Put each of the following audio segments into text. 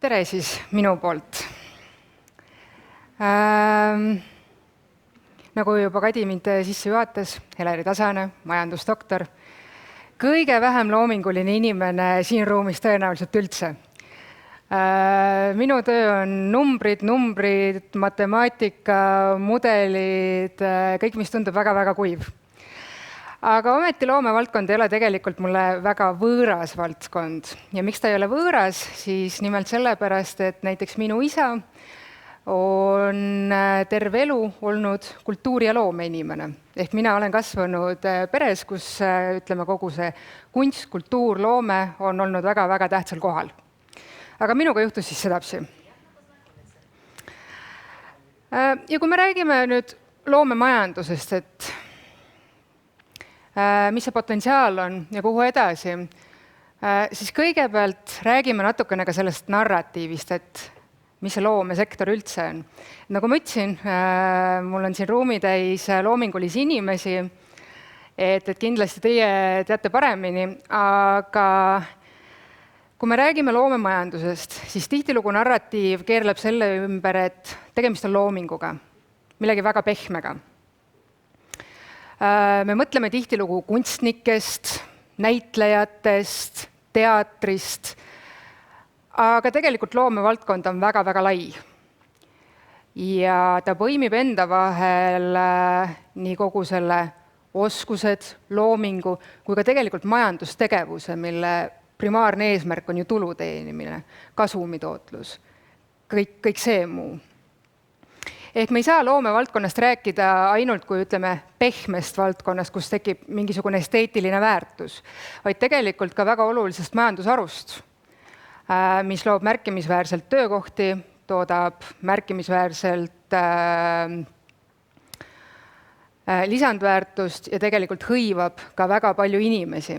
Tere siis minu poolt. Nagu juba Kadi mind sisse juhatas, Heleri Tasane, majandusdoktor, kõige vähem loominguline inimene siin ruumis tõenäoliselt üldse. Minu töö on numbrid, matemaatika, mudelid, kõik, mis tundub väga-väga kuiv. Aga ometi loomevaldkond ei ole tegelikult mulle väga võõras valdkond. Ja miks ta ei ole võõras, siis nimelt sellepärast, et näiteks minu isa on terve elu olnud kultuuri- ja loomeinimene. Ehk mina olen kasvanud peres, kus ütleme, kogu see kunst, kultuur, loome on olnud väga-väga tähtsal kohal. Aga minuga juhtus siis sedapsi. Ja kui me räägime nüüd loomemajandusest, et mis see potentsiaal on ja kuhu edasi, siis kõigepealt räägime natukene ka sellest narratiivist, et mis see loomesektor üldse on. Nagu ma ütlesin, mul on siin ruumitäis loomingulisi inimesi, et kindlasti teie teate paremini, aga kui me räägime loomemajandusest, siis tihtilugu narratiiv keerleb selle ümber, et tegemist on loominguga, millegi väga pehmega. Me mõtleme tihtilugu kunstnikest, näitlejatest, teatrist, aga tegelikult loomevaldkond on väga-väga lai. Ja ta põimib enda vahel nii kogu selle oskused, loomingu, kui ka tegelikult majandustegevuse, mille primaarne eesmärk on ju tulu teenimine, kasumitootlus, kõik see muu. Ehk me ei saa loomevaldkonnast rääkida ainult kui ütleme pehmest valdkonnast, kus tekib mingisugune esteetiline väärtus, vaid tegelikult ka väga olulisest majandusharust, mis loob märkimisväärselt töökohti, toodab märkimisväärselt lisandväärtust ja tegelikult hõivab ka väga palju inimesi.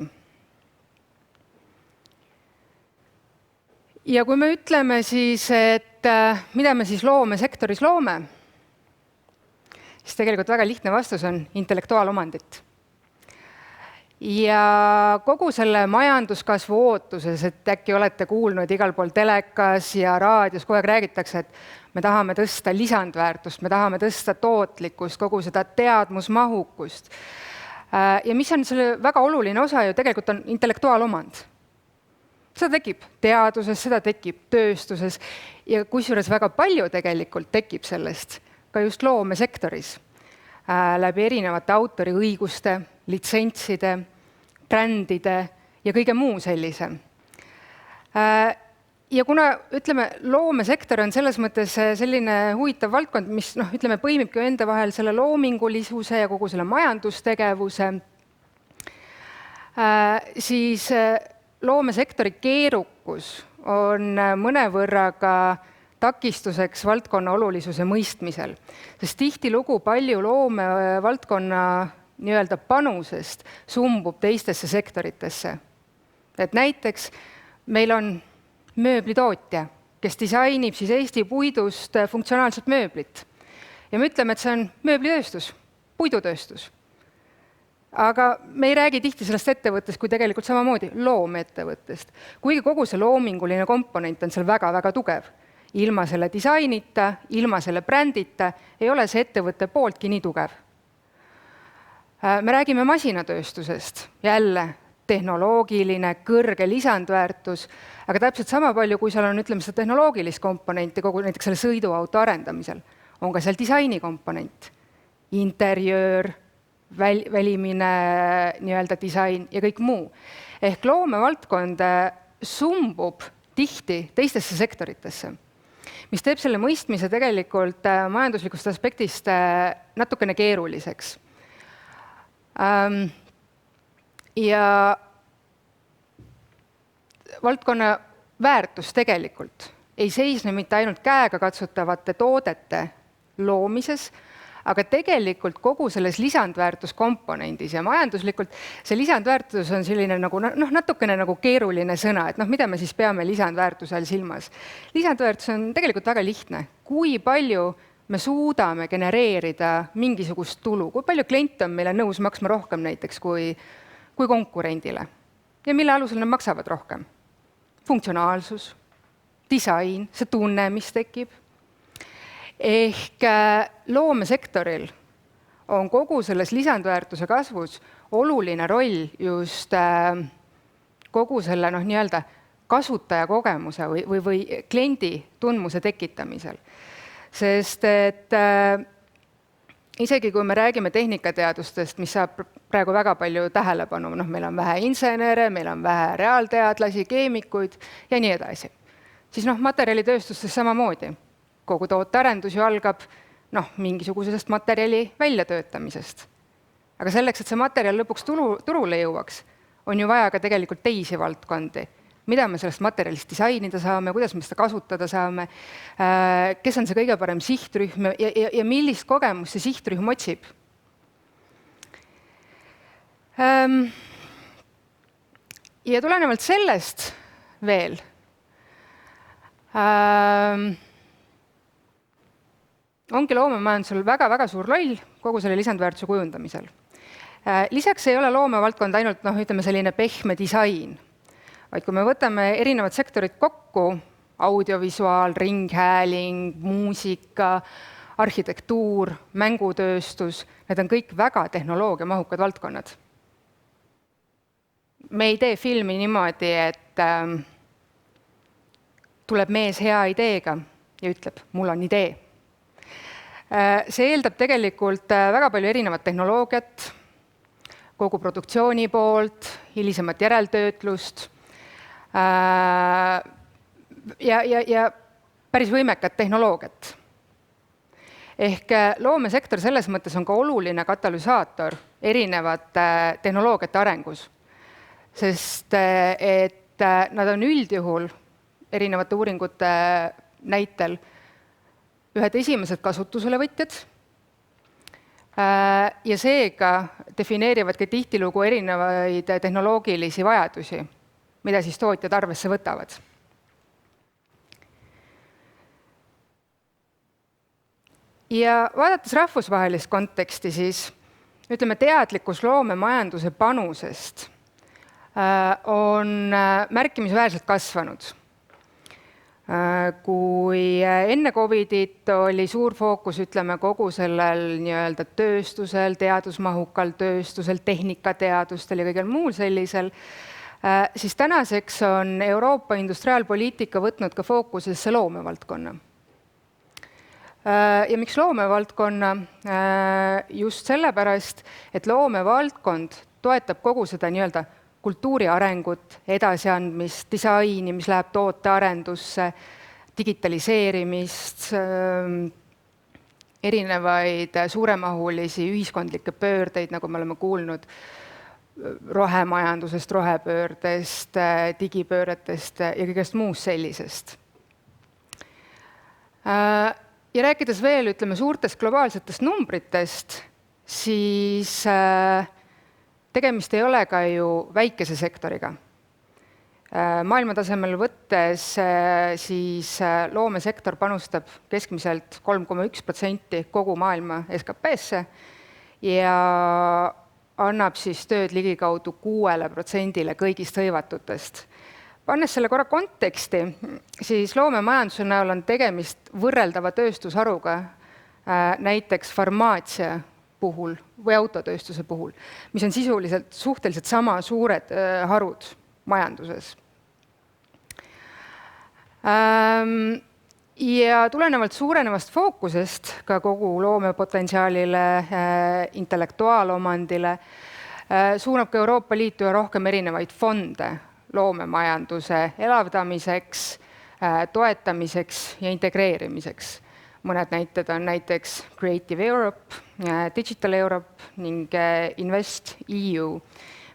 Ja kui me ütleme siis, et mida me siis loomesektoris loome, siis tegelikult väga lihtne vastus on intellektuaalomandit. Ja kogu selle majanduskasvu ootuses, et äkki olete kuulnud igal pool telekas ja raadios, kogu aeg räägitakse, et me tahame tõsta lisandväärtust, me tahame tõsta tootlikkust, kogu seda teadmusmahukust. Ja mis on selle väga oluline osa ju tegelikult on intellektuaalomand. Seda tekib teaduses, seda tekib tööstuses ja kusjuures väga palju tegelikult tekib sellest ka just loomesektoris läbi erinevate autoriõiguste, litsentside, brändide ja kõige muu sellise. Ja kuna ütleme, loomesektor on selles mõttes selline huvitav valdkond, mis põimibki enda vahel selle loomingulisuse ja kogu selle majandustegevuse, siis loomesektori keerukus on mõnevõrra ka takistuseks valdkonna olulisuse mõistmisel, sest tihtilugu palju loomevaldkonna nii-öelda panusest sumbub teistesse sektoritesse. Et näiteks meil on mööblitootja, kes disainib siis Eesti puidust funktsionaalset mööblit. Ja me ütleme, et see on mööblitööstus, puidutööstus. Aga me ei räägi tihti sellest ettevõttest kui tegelikult samamoodi loomeettevõttest. Kuigi kogu see loominguline komponent on seal väga-väga tugev. Ilma selle disainita, ilma selle brändita ei ole see ettevõtte pooltki nii tugev. Me räägime masinatööstusest, jälle tehnoloogiline, kõrge lisandväärtus, aga täpselt sama palju, kui seal on seda tehnoloogilist komponenti kogu näiteks selle sõiduauto arendamisel, on ka seal disaini komponent, interjöör, välimine nii-öelda disain ja kõik muu. Ehk loomevaldkond sumbub tihti teistesse sektoritesse, mis teeb selle mõistmise tegelikult majanduslikust aspektist natukene keeruliseks. Ja valdkonna väärtus tegelikult ei seisne mitte ainult käega katsutavate toodete loomises, aga tegelikult kogu selles lisandväärtuskomponendis ja majanduslikult see lisandväärtus on selline natukene nagu keeruline sõna, et mida me siis peame lisandväärtuse all silmas. Lisandväärtus on tegelikult väga lihtne. Kui palju me suudame genereerida mingisugust tulu, kui palju kliente on meile nõus maksma rohkem näiteks kui konkurendile ja mille alusel nad maksavad rohkem? Funktsionaalsus, disain, see tunne, mis tekib. Ehk loomesektoril on kogu selles lisandväärtuse kasvus oluline roll just kogu selle nii-öelda kasutajakogemuse või kliendi tundmuse tekitamisel. Sest et isegi kui me räägime tehnikateadustest, mis saab praegu väga palju tähelepanu, meil on vähe insenere, meil on vähe reaalteadlasi, keemikuid ja nii edasi, siis materjalitööstustes samamoodi. Kogu tootearendus ju algab mingisugusest materjali väljatöötamisest. Aga selleks, et see materjal lõpuks turule jõuaks, on ju vaja ka tegelikult teisi valdkondi. Mida me sellest materjalist disainida saame, kuidas me seda kasutada saame, kes on see kõige parem sihtrühm ja millist kogemust see sihtrühm otsib. Ja tulenevalt sellest veel ongi loomemajandusel väga-väga suur roll kogu selle lisandväärtuse kujundamisel. Lisaks ei ole loomevaldkond ainult selline pehme disain, vaid kui me võtame erinevad sektorid kokku, audiovisuaal, ringhääling, muusika, arhitektuur, mängutööstus, need on kõik väga tehnoloogiamahukad valdkonnad. Me ei tee filmi niimoodi, et tuleb mees hea ideega ja ütleb, mul on idee. See eeldab tegelikult väga palju erinevat tehnoloogiat, kogu produktsiooni poolt, hilisemat järeltöötlust ja päris võimekat tehnoloogiat. Ehk loomesektor selles mõttes on ka oluline katalüsaator erinevate tehnoloogiate arengus, sest et nad on üldjuhul erinevate uuringute näitel ühed esimesed kasutusele võtjad ja seega defineerivad ka tihtilugu erinevaid tehnoloogilisi vajadusi, mida siis tootjad arvesse võtavad. Ja vaadates rahvusvahelist konteksti, siis ütleme, teadlikkus loomemajanduse panusest on märkimisväärselt kasvanud. Kui enne Covidit oli suur fookus, ütleme, kogu sellel nii-öelda tööstusel, teadusmahukal tööstusel, tehnikateadustel ja kõigel muul sellisel, siis tänaseks on Euroopa industriaalpoliitika võtnud ka fookusesse loomevaldkonna. Ja miks loomevaldkonna? Just sellepärast, et loomevaldkond toetab kogu seda nii-öelda kultuuri arengut, edasiandmist, disaini, mis läheb tootearendusse, digitaliseerimist, erinevaid suuremahulisi ühiskondlikke pöördeid, nagu me oleme kuulnud, rohemajandusest, rohepöördest, digipööretest ja kõigest muust sellisest. Ja rääkides veel, ütleme, suurtest globaalsetest numbritest, siis tegemist ei ole ka ju väikese sektoriga. Maailmatasemel võttes siis loomesektor panustab keskmiselt 3,1% kogu maailma SKP-sse ja annab siis tööd ligikaudu 6% kõigist hõivatutest. Pannes selle korra konteksti, siis loomemajanduse näol on tegemist võrreldava tööstusharuga, näiteks farmaatsia puhul või autotööstuse puhul, mis on sisuliselt suhteliselt sama suured harud majanduses. Ja tulenevalt suurenevast fookusest ka kogu loomepotentsiaalile, intellektuaalomandile, suunab ka Euroopa Liitu ja rohkem erinevaid fonde loomemajanduse elavdamiseks, toetamiseks ja integreerimiseks. Mõned näited on näiteks Creative Europe, Digital Europe ning Invest EU,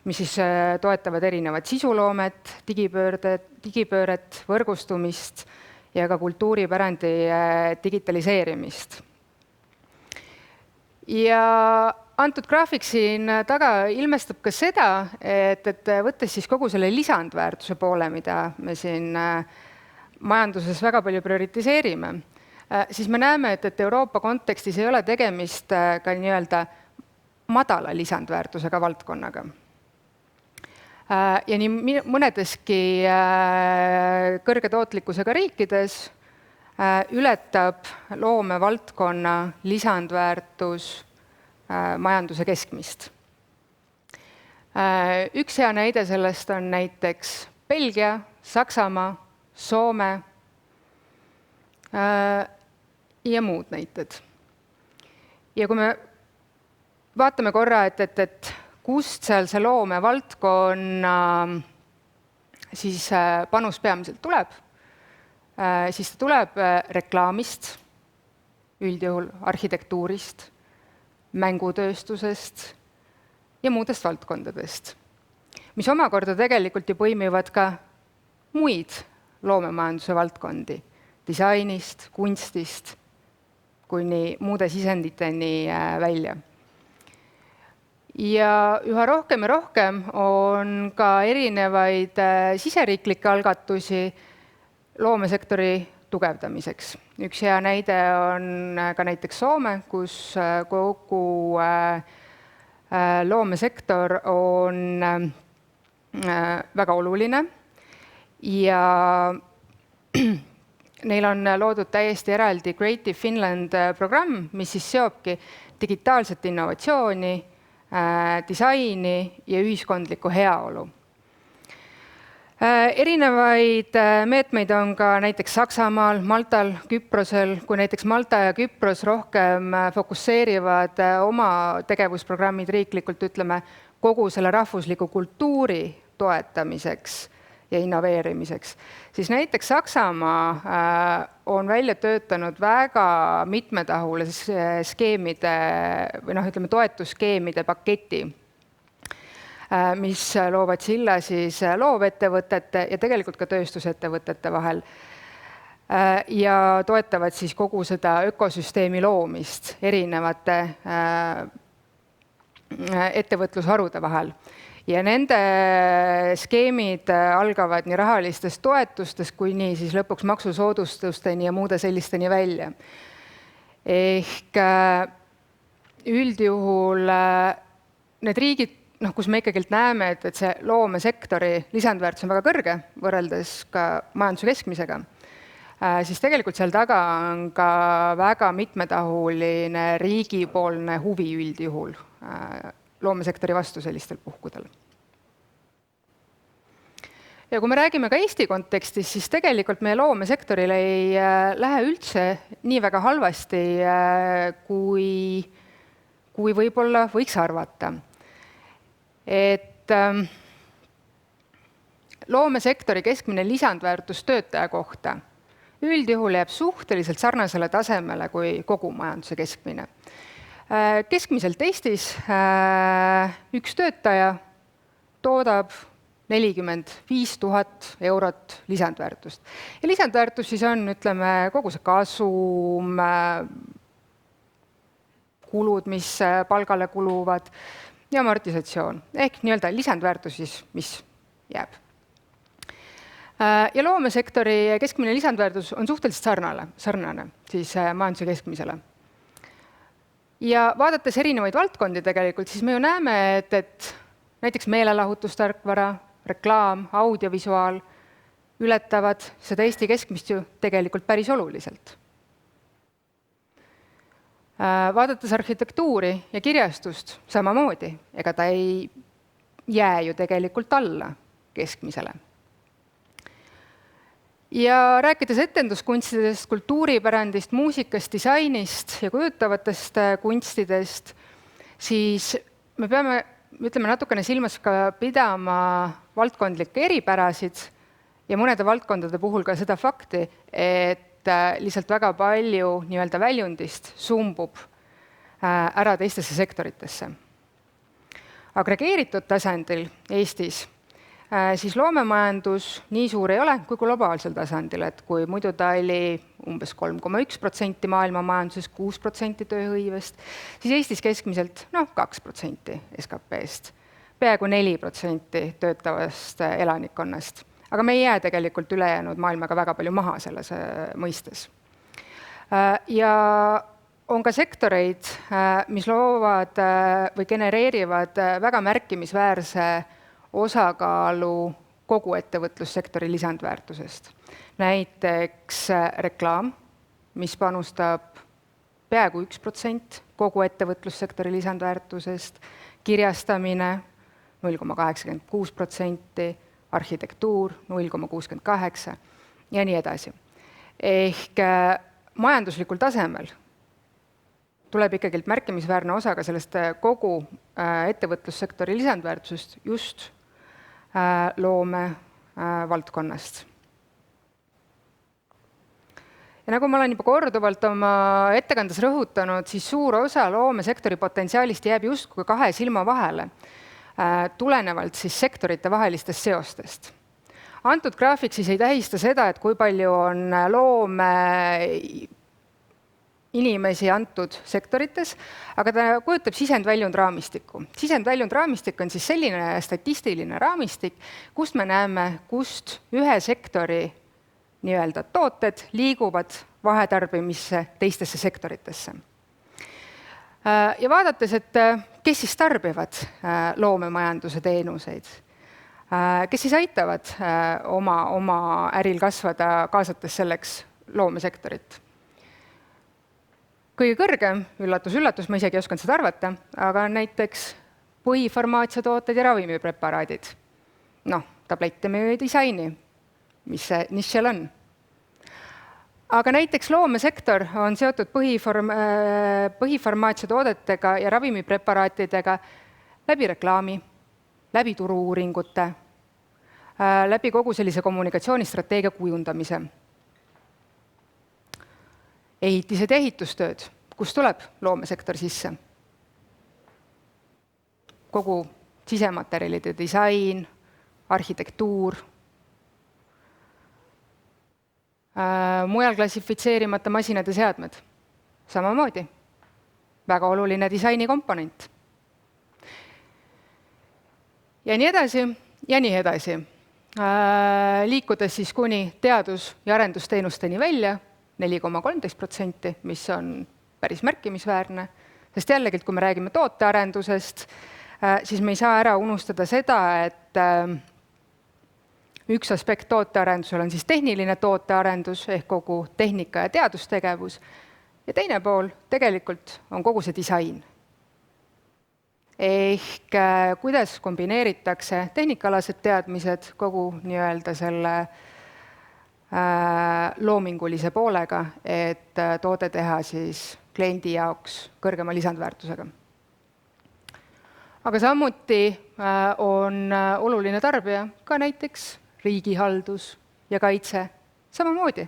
mis siis toetavad erinevat sisuloomet, digipööret, võrgustumist ja ka kultuuripärandi digitaliseerimist. Ja antud graafik siin taga ilmestab ka seda, et võttes siis kogu selle lisandväärtuse poole, mida me siin majanduses väga palju prioritiseerime, siis me näeme, et Euroopa kontekstis ei ole tegemist ka nii-öelda madala lisandväärtusega valdkonnaga. Ja nii mõnedeski kõrge tootlikkusega riikides ületab loomevaldkonna lisandväärtus majanduse keskmist. Üks hea näide sellest on näiteks Belgia, Saksamaa, Soome ja muud näited. Ja kui me vaatame korra, et kust seal see loomevaldkonna siis panus peamiselt tuleb, siis ta tuleb reklaamist, üldjuhul arhitektuurist, mängutööstusest ja muudest valdkondadest, mis omakorda tegelikult ju põimivad ka muid loomemajanduse valdkondi, disainist, kunstist, kuni muude sisenditeni välja. Ja üha rohkem ja rohkem on ka erinevaid siseriiklikke algatusi loomesektori tugevdamiseks. Üks hea näide on ka näiteks Soome, kus kogu loomesektor on väga oluline ja neil on loodud täiesti eraldi Creative Finland programm, mis siis seobki digitaalset innovatsiooni, disaini ja ühiskondlikku heaolu. Erinevaid meetmeid on ka näiteks Saksamaal, Maltal, Küprosel, kui näiteks Malta ja Küpros rohkem fokusseerivad oma tegevusprogrammid riiklikult, ütleme, kogu selle rahvusliku kultuuri toetamiseks ja innoveerimiseks, siis näiteks Saksamaa on välja töötanud väga mitmetahulise skeemide või ütleme, toetusskeemide paketi, mis loovad silla siis loovettevõtete ja tegelikult ka tööstusettevõtete vahel ja toetavad siis kogu seda ökosüsteemi loomist erinevate ettevõtlusharude vahel. Ja nende skeemid algavad nii rahalistest toetustest kui nii siis lõpuks maksusoodustusteni ja muude sellisteni välja. Ehk üldjuhul need riigid, kus me ikkagi näeme, et see loomesektori lisandväärtus on väga kõrge võrreldes ka majanduse keskmisega, siis tegelikult seal taga on ka väga mitmetahuline riigipoolne huvi üldjuhul loomesektori vastu sellistel puhkudel. Ja kui me räägime ka Eesti kontekstis, siis tegelikult meie loomesektoril ei lähe üldse nii väga halvasti, kui võib-olla võiks arvata. Et loomesektori keskmine lisandväärtus töötaja kohta üldjuhul jääb suhteliselt sarnasele tasemele kui kogu majanduse keskmine. Keskmiselt Eestis üks töötaja toodab 45 000 eurot lisandväärtust. Ja lisandväärtus siis on, ütleme, kogu see kasum, kulud, mis palgale kuluvad ja amortisatsioon. Ehk nii-öelda lisandväärtus siis, mis jääb. Ja loomesektori keskmine lisandväärtus on suhteliselt sarnane siis majanduse keskmisele. Ja vaadates erinevaid valdkondi tegelikult, siis me ju näeme, et näiteks meelelahutustarkvara, reklaam, audiovisuaal ületavad seda Eesti keskmist ju tegelikult päris oluliselt. Vaadates arhitektuuri ja kirjastust samamoodi, ega ta ei jää ju tegelikult alla keskmisele. Ja rääkides etenduskunstidest, kultuuripärandist, muusikast, disainist ja kujutavatest kunstidest, siis me peame, ütleme, natukene silmas ka pidama valdkondlikke eripärasid ja mõnede valdkondade puhul ka seda fakti, et lihtsalt väga palju nii-öelda väljundist sumbub ära teistesse sektoritesse. Agregeeritud tasandil Eestis siis loomemajandus nii suur ei ole kui globaalsel tasandil, et kui muidu ta oli umbes 3,1% maailma majanduses, 6% tööhõivest, siis Eestis keskmiselt 2% SKP-st, peaaegu 4% töötavast elanikkonnast. Aga me ei jää tegelikult ülejäänud maailmaga väga palju maha selles mõistes. Ja on ka sektoreid, mis loovad või genereerivad väga märkimisväärse osakaalu kogu ettevõtlussektori lisandväärtusest. Näiteks reklaam, mis panustab peaaegu 1% kogu ettevõtlussektori lisandväärtusest, kirjastamine 0,86%, arhitektuur 0,68% ja nii edasi. Ehk majanduslikul tasemel tuleb ikkagi märkimisväärne osa ka sellest kogu ettevõtlussektori lisandväärtusest just loome valdkonnast. Ja nagu ma olen juba korduvalt oma ettekandes rõhutanud, siis suur osa loomesektori potentsiaalist jääb justkui kahe silma vahele, tulenevalt siis sektorite vahelistest seostest. Antud graafik siis ei tähista seda, et kui palju on loome inimesi antud sektorites, aga ta kujutab sisendväljund raamistikku. Sisendväljund raamistik on siis selline statistiline raamistik, kust me näeme, kust ühe sektori nii-öelda tooted liiguvad vahetarbimisse teistesse sektoritesse. Ja vaadates, et kes siis tarbivad loomemajanduse teenuseid, kes siis aitavad oma äril kasvada, kaasates selleks loomesektorit. Kõige kõrgem, üllatus, ma isegi ei osanud seda arvata, aga näiteks põhifarmaatsiatooted ja ravimipreparaadid. Tablette me ju ei disaini, mis see nišš seal on. Aga näiteks loomesektor on seotud põhifarmaatsiatoodetega ja ravimipreparaatidega läbi reklaami, läbi turu-uuringute, läbi kogu sellise kommunikatsioonistrateegia kujundamise. Ehitised ja ehitustööd, kus tuleb loomesektor sisse. Kogu sisematerjalide disain, arhitektuur, mujal klassifitseerimata masinad ja seadmed. Samamoodi. Väga oluline disainikomponent. Ja nii edasi, ja nii edasi. Liikudes siis kuni teadus- ja arendusteenusteni välja, 4,13%, mis on päris märkimisväärne, sest jällegi, kui me räägime tootearendusest, siis me ei saa ära unustada seda, et üks aspekt tootearendusel on siis tehniline tootearendus ehk kogu tehnika ja teadustegevus ja teine pool tegelikult on kogu see disain. Ehk kuidas kombineeritakse tehnikaalased teadmised kogu nii-öelda selle loomingulise poolega, et toode teha siis kliendi jaoks kõrgema lisandväärtusega. Aga samuti on oluline tarbija ka näiteks riigihaldus ja kaitse, samamoodi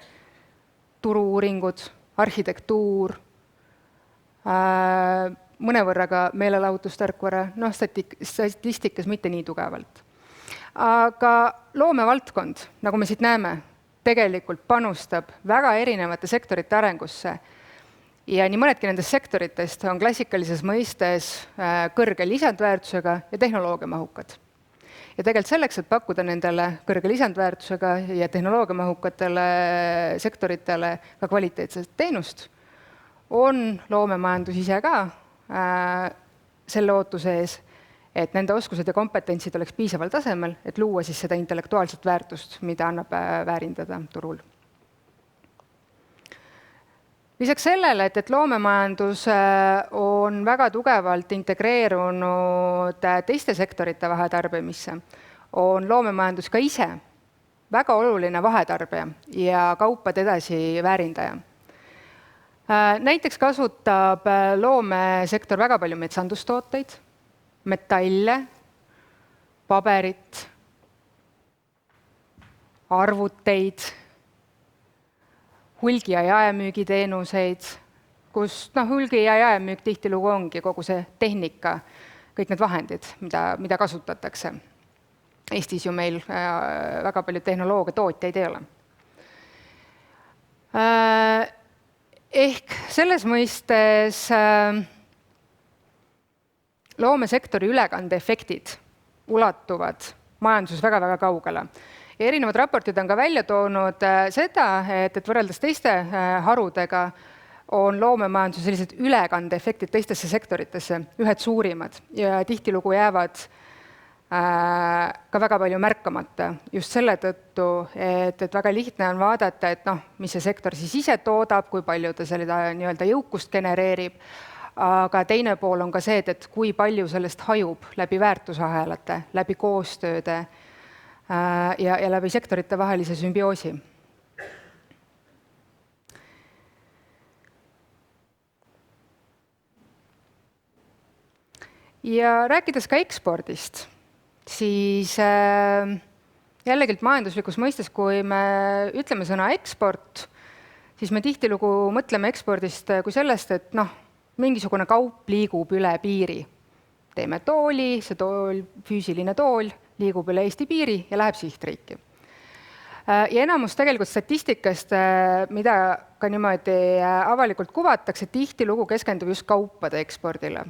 turu-uuringud, arhitektuur, mõnevõrra ka meelelahutustarkvara, statistikas mitte nii tugevalt. Aga loomevaldkond, nagu me siit näeme, tegelikult panustab väga erinevate sektorite arengusse ja nii mõnedki nendest sektoritest on klassikalises mõistes kõrge lisandväärtusega ja tehnoloogiamahukad. Ja tegelikult selleks, et pakkuda nendele kõrge lisandväärtusega ja tehnoloogiamahukatele sektoritele ka kvaliteetset teenust, on loomemajandus ise ka selle ootuse ees, et nende oskused ja kompetentsid oleks piisaval tasemel, et luua siis seda intellektuaalset väärtust, mida annab väärindada turul. Lisaks sellele, et loomemajandus on väga tugevalt integreerunud teiste sektorite vahetarbimisse, on loomemajandus ka ise väga oluline vahetarbija ja kaupade edasi väärindaja. Näiteks kasutab loomesektor väga palju metsandustooteid, metalle, paberit, arvuteid, hulgi- ja jaemüügiteenuseid, kus hulgi- ja jaemüük tihtilugu ongi kogu see tehnika, kõik need vahendid, mida kasutatakse. Eestis ju meil väga palju tehnoloogiatootjaid ei ole. Ehk selles mõistes loomesektori ülekandeefektid ulatuvad majanduses väga-väga kaugele. Ja erinevad raportid on ka välja toonud seda, et võrreldes teiste harudega on loomemajanduse sellised ülekandeefektid teistesse sektoritesse ühed suurimad ja tihtilugu jäävad ka väga palju märkamata just selle tõttu, et väga lihtne on vaadata, et mis see sektor siis ise toodab, kui palju ta seda nii-öelda jõukust genereerib, aga teine pool on ka see, et kui palju sellest hajub läbi väärtusahelate, läbi koostööde ja läbi sektorite vahelise sümbioosi. Ja rääkides ka ekspordist, siis jällegi majanduslikus mõistes, kui me ütleme sõna eksport, siis me tihtilugu mõtleme ekspordist kui sellest, et mingisugune kaup liigub üle piiri. Teeme tooli, see tool, füüsiline tool liigub üle Eesti piiri ja läheb sihtriiki. Ja enamus tegelikult statistikast, mida ka niimoodi avalikult kuvatakse, tihtilugu keskendub just kaupade ekspordile.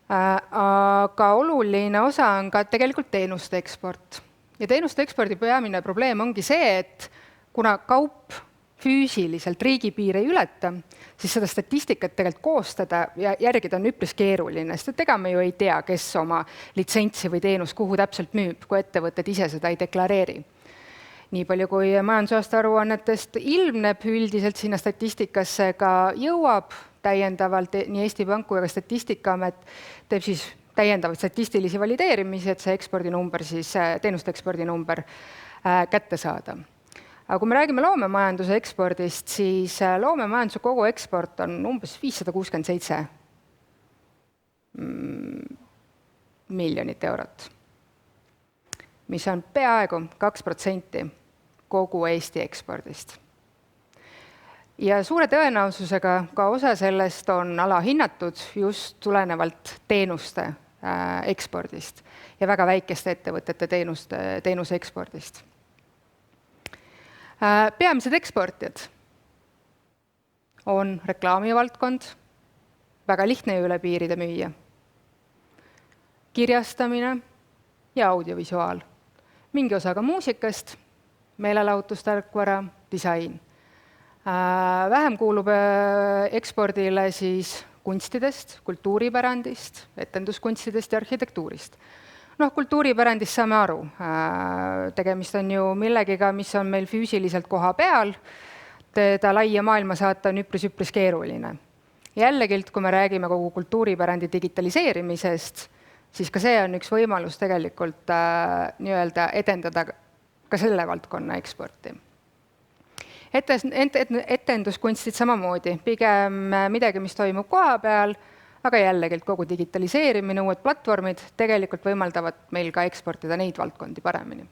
Aga oluline osa on ka tegelikult teenuste eksport. Ja teenuste ekspordi peamine probleem ongi see, et kuna kaup füüsiliselt riigipiire ei ületa, siis seda statistikat tegelikult koostada ja järgida on üpris keeruline, sest ega me ju ei tea, kes oma litsentsi või teenus kuhu täpselt müüb, kui ettevõtted ise seda ei deklareeri. Nii palju, kui majandusaasta aruannetest ilmneb, üldiselt sinna statistikasse ka jõuab täiendavalt nii Eesti Pank kui ka Statistikaamet teeb siis täiendavaid statistilisi valideerimisi, et see ekspordinumber, siis teenuste ekspordinumber kätte saada. Aga kui me räägime loomemajanduse ekspordist, siis loomemajanduse kogu eksport on umbes 567 miljonit eurot, mis on peaaegu 2% kogu Eesti ekspordist. Ja suure tõenäosusega ka osa sellest on alahinnatud just tulenevalt teenuste ekspordist ja väga väikeste ettevõtete teenuse ekspordist. Peamised eksportijad on reklaamivaldkond, väga lihtne üle piiride müüa, kirjastamine ja audiovisuaal, mingi osa ka muusikast, meelelahutustarkvara, disain. Vähem kuulub ekspordile siis kunstidest, kultuuripärandist, etenduskunstidest ja arhitektuurist. Kultuuripärandist saame aru. Tegemist on ju millegiga, mis on meil füüsiliselt koha peal. Teda laia maailma saata on üpris keeruline. Jällegi, kui me räägime kogu kultuuripärandi digitaliseerimisest, siis ka see on üks võimalus tegelikult nii-öelda edendada ka selle valdkonna eksporti. Etenduskunstid samamoodi, pigem midagi, mis toimub koha peal, aga jällegi kogu digitaliseerimine, uued platvormid tegelikult võimaldavad meil ka eksportida neid valdkondi paremini.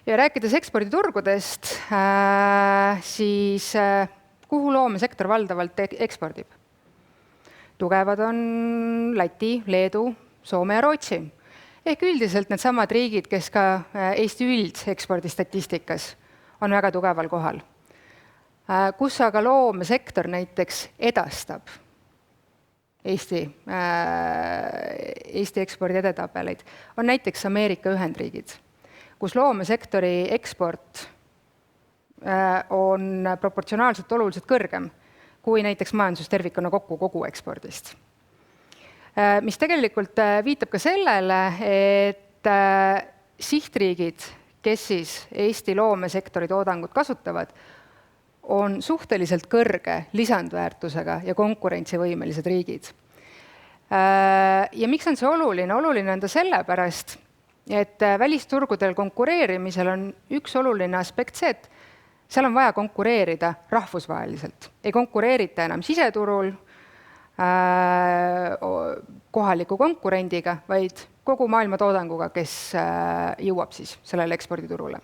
Ja rääkides eksporditurgudest, siis kuhu loomesektor valdavalt ekspordib? Tugevad on Läti, Leedu, Soome ja Rootsi. Ehk üldiselt need samad riigid, kes ka Eesti üldekspordistatistikas on väga tugeval kohal. Kus aga loomesektor näiteks edastab Eesti ekspordi edetabeleid, on näiteks Ameerika Ühendriigid, kus loomesektori eksport on proportsionaalselt oluliselt kõrgem kui näiteks majandus tervikuna kokku kogu ekspordist. Mis tegelikult viitab ka sellele, et sihtriigid, kes siis Eesti loomesektori toodangut kasutavad, on suhteliselt kõrge lisandväärtusega ja konkurentsivõimelised riigid. Ja miks on see oluline? Oluline on ta sellepärast, et välisturgudel konkureerimisel on üks oluline aspekt see, et seal on vaja konkureerida rahvusvaheliselt. Ei konkureerita enam siseturul kohaliku konkurendiga, vaid kogu maailma toodanguga, kes jõuab siis sellele eksporditurule.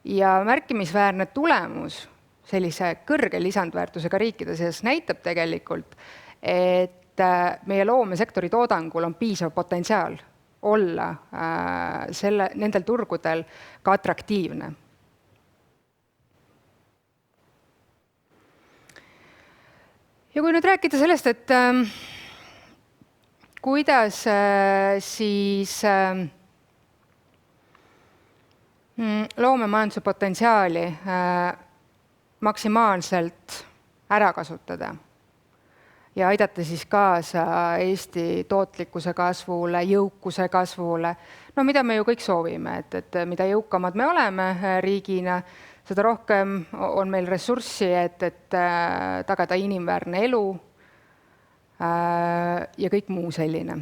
Ja märkimisväärne tulemus sellise kõrge lisandväärtusega riikide seas näitab tegelikult, et meie loomesektori toodangul on piisav potentsiaal olla nendel turgudel ka atraktiivne. Ja kui nüüd rääkida sellest, et kuidas siis loomemajanduse potentsiaali maksimaalselt ära kasutada, ja aidata siis kaasa Eesti tootlikkuse kasvule, jõukuse kasvule. No mida me ju kõik soovime, et mida jõukamad me oleme riigina, seda rohkem on meil ressurssi, et tagada inimväärne elu ja kõik muu selline.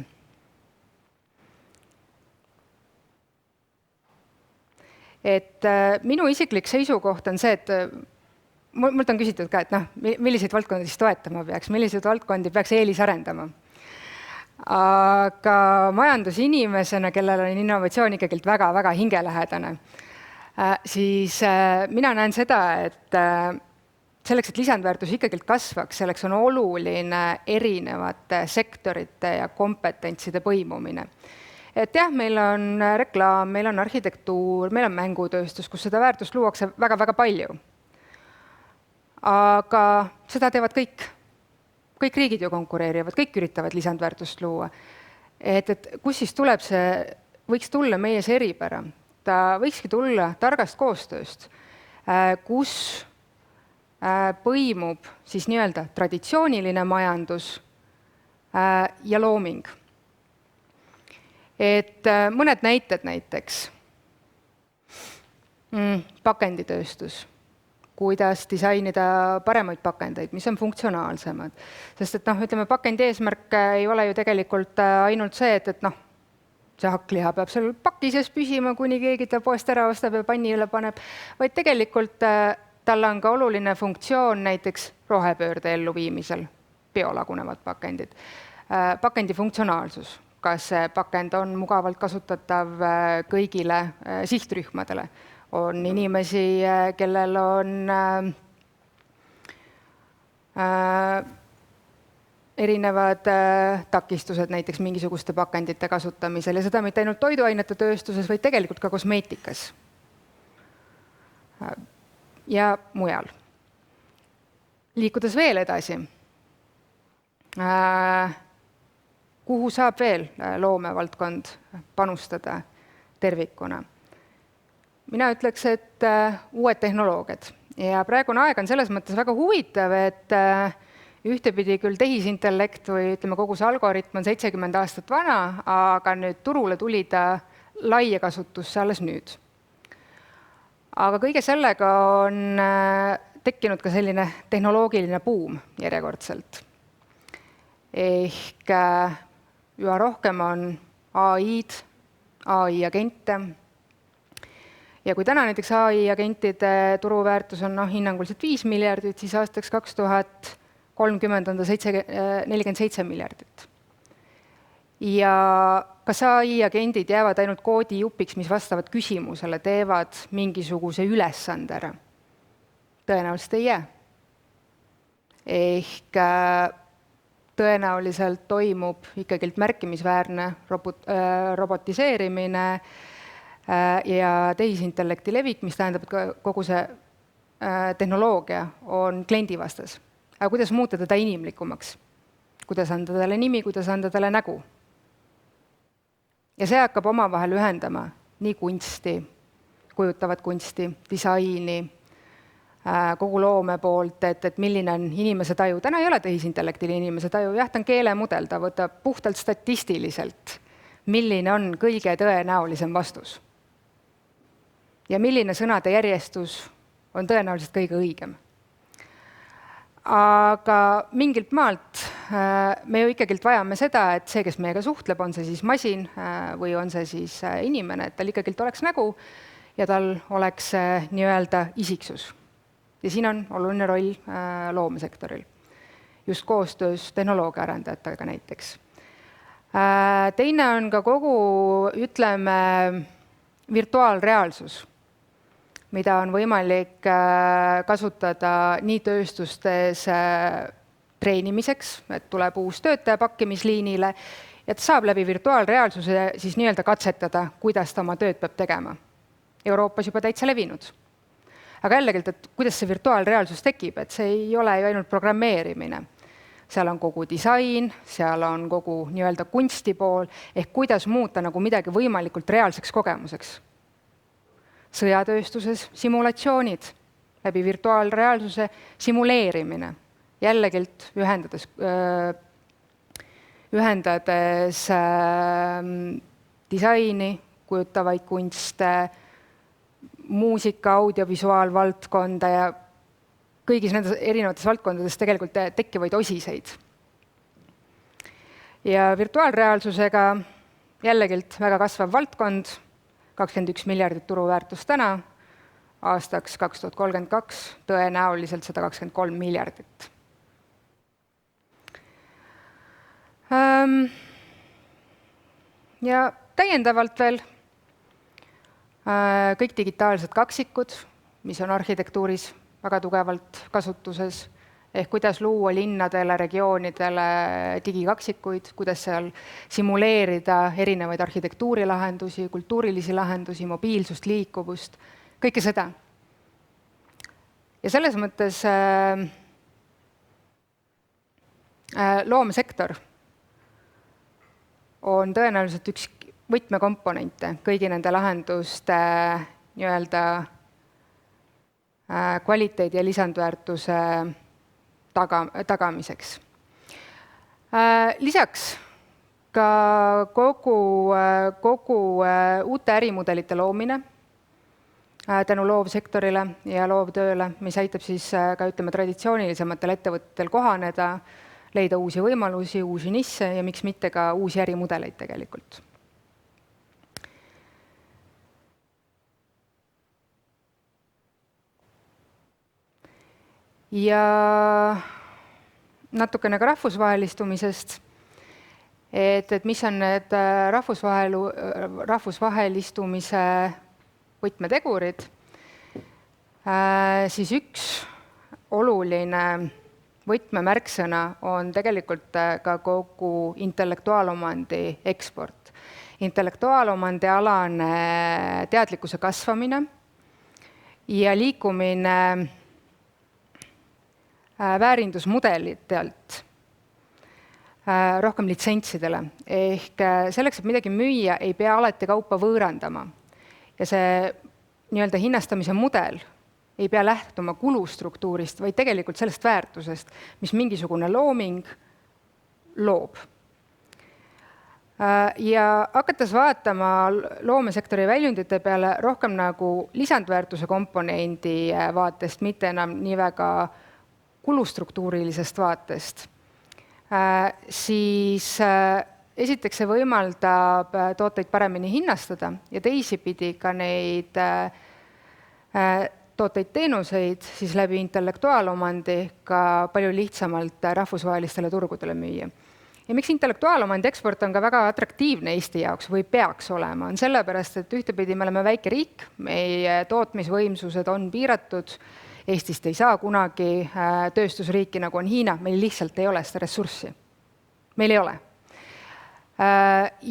Et minu isiklik seisukoht on see, et mult on küsitud ka, et milliseid valdkondi siis toetama peaks, milliseid valdkondi peaks eelisarendama. Aga majandusinimesena, kellel on innovatsioon ikkagi väga-väga hingelähedane, siis mina näen seda, et selleks, et lisandväärtus ikkagi kasvaks, selleks on oluline erinevate sektorite ja kompetentside põimumine. Et jah, meil on reklaam, meil on arhitektuur, meil on mängutööstus, kus seda väärtust luuakse väga-väga palju. Aga seda teevad kõik. Kõik riigid ju konkureerivad, kõik üritavad lisandväärtust luua. Et kus siis tuleb võiks tulla meie see eripära? Ta võikski tulla targast koostööst, kus põimub siis nii-öelda traditsiooniline majandus ja looming. Et mõned näited näiteks. Pakenditööstus. Kuidas disainida paremaid pakendeid, mis on funktsionaalsemad. Sest et ütleme, pakendi eesmärk ei ole ju tegelikult ainult see, et see hakkliha peab seal paki sees püsima, kuni keegi ta poest ära ostab ja panni üle paneb, vaid tegelikult tal on ka oluline funktsioon näiteks rohepöörde elluviimisel, biolagunevad pakendid. Pakendi funktsionaalsus. Kas see pakend on mugavalt kasutatav kõigile sihtrühmadele. On inimesi, kellel on erinevad takistused näiteks mingisuguste pakendite kasutamisel ja seda mitte ainult toiduainete tööstuses, vaid tegelikult ka kosmeetikas ja mujal. Liikudes veel edasi. Kuhu saab veel loomevaldkond panustada tervikuna? Mina ütleks, et uued tehnoloogiad. Ja praegune aeg on selles mõttes väga huvitav, et ühtepidi küll tehisintellekt või ütleme, kogu see algoritm on 70 aastat vana, aga nüüd turule tuli ta laia kasutusse alles nüüd. Aga kõige sellega on tekkinud ka selline tehnoloogiline buum järjekordselt. Ehk üha rohkem on AI-d, AI-agente. Ja kui täna näiteks AI-agentide turuväärtus on hinnanguliselt 5 miljardit, siis aastaks 2030 on ta 47 miljardit. Ja kas AI-agendid jäävad ainult koodijupiks, mis vastavad küsimusele, teevad mingisuguse ülesande ära? Tõenäoliselt ei jää. Ehk tõenäoliselt toimub ikkagi märkimisväärne robotiseerimine ja tehisintellekti levik, mis tähendab, et kogu see tehnoloogia on kliendivastas. Aga kuidas muuta teda inimlikumaks? Kuidas anda talle nimi, kuidas anda talle nägu? Ja see hakkab omavahel ühendama nii kunsti, kujutavat kunsti, disaini, kogu loome poolt, et milline on inimese taju. Täna ei ole tehisintellektil inimese taju, jah, ta on keelemudel, ta võtab puhtalt statistiliselt, milline on kõige tõenäolisem vastus. Ja milline sõnade järjestus on tõenäoliselt kõige õigem. Aga mingilt maalt me ju ikkagi vajame seda, et see, kes meiega suhtleb, on see siis masin või on see siis inimene, et tal ikkagi oleks nägu ja tal oleks nii-öelda isiksus. Ja siin on oluline roll loomesektoril, just koostöös tehnoloogia arendajatega näiteks. Teine on ka kogu, ütleme, virtuaalreaalsus, mida on võimalik kasutada nii tööstustes treenimiseks, et tuleb uus töötaja pakkimisliinile, ja ta saab läbi virtuaalreaalsuse siis nii-öelda katsetada, kuidas ta oma tööd peab tegema. Euroopas juba täitsa levinud. Aga jällegi, et kuidas see virtuaalreaalsus tekib, et see ei ole ju ainult programmeerimine. Seal on kogu disain, seal on kogu nii-öelda kunstipool, ehk kuidas muuta nagu midagi võimalikult reaalseks kogemuseks. Sõjatööstuses simulatsioonid, läbi virtuaalreaalsuse simuleerimine, jällegi ühendades disaini, kujutavaid kunste, muusika, audiovisuaalvaldkonda ja kõigis nendes erinevates valdkondades tegelikult tekkivaid osiseid. Ja virtuaalreaalsusega jällegi väga kasvav valdkond, 21 miljardit turuväärtust täna, aastaks 2032 tõenäoliselt 123 miljardit. Ja täiendavalt veel kõik digitaalsed kaksikud, mis on arhitektuuris väga tugevalt kasutuses, ehk kuidas luua linnadele, regioonidele digikaksikuid, kuidas seal simuleerida erinevaid arhitektuurilahendusi, kultuurilisi lahendusi, mobiilsust, liikuvust, kõike seda. Ja selles mõttes loomesektor on tõenäoliselt üks võtmekomponente kõigi nende lahenduste nii-öelda kvaliteedi ja lisandväärtuse tagamiseks. Lisaks ka kogu uute ärimudelite loomine tänu loovsektorile ja loovtööle, mis aitab siis ka traditsioonilisematel ettevõtetel kohaneda, leida uusi võimalusi, uusi nisse ja miks mitte ka uusi ärimudeleid tegelikult. Ja natukene ka rahvusvahelistumisest, et mis on need rahvusvahelistumise võtmetegurid, siis üks oluline võtmemärksõna on tegelikult ka kogu intellektuaalomandi eksport. Intellektuaalomandi alane teadlikkuse kasvamine ja liikumine väärindusmudelitelt rohkem litsentsidele. Ehk selleks, et midagi müüa, ei pea alati kaupa võõrandama. Ja see nii-öelda hinnastamise mudel ei pea lähtuma kulustruktuurist, vaid tegelikult sellest väärtusest, mis mingisugune looming loob. Ja hakates vaatama loomesektori väljundite peale rohkem nagu lisandväärtuse komponendi vaatest, mitte enam nii väga kulustruktuurilisest vaatest, siis esiteks see võimaldab tooteid paremini hinnastada ja teisipidi ka neid tooteid-teenuseid siis läbi intellektuaalomandi ka palju lihtsamalt rahvusvahelistele turgudele müüa. Ja miks intellektuaalomandi eksport on ka väga atraktiivne Eesti jaoks või peaks olema, on sellepärast, et ühtepidi me oleme väike riik, meie tootmisvõimsused on piiratud, Eestist ei saa kunagi tööstusriiki, nagu on Hiina, meil lihtsalt ei ole seda ressurssi. Meil ei ole.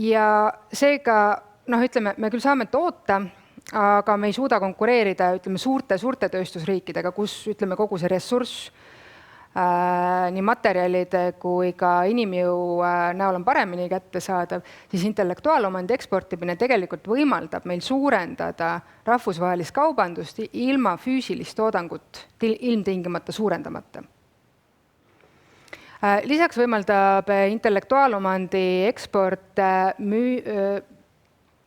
Ja seega, me küll saame toota, aga me ei suuda konkureerida suurte tööstusriikidega, kus kogu see ressurss nii materjalide kui ka inimjõu näol on paremini kättesaadav, siis intellektuaalomandi eksportimine tegelikult võimaldab meil suurendada rahvusvahelist kaubandust ilma füüsilist toodangut ilmtingimata suurendamata. Lisaks võimaldab intellektuaalomandi eksport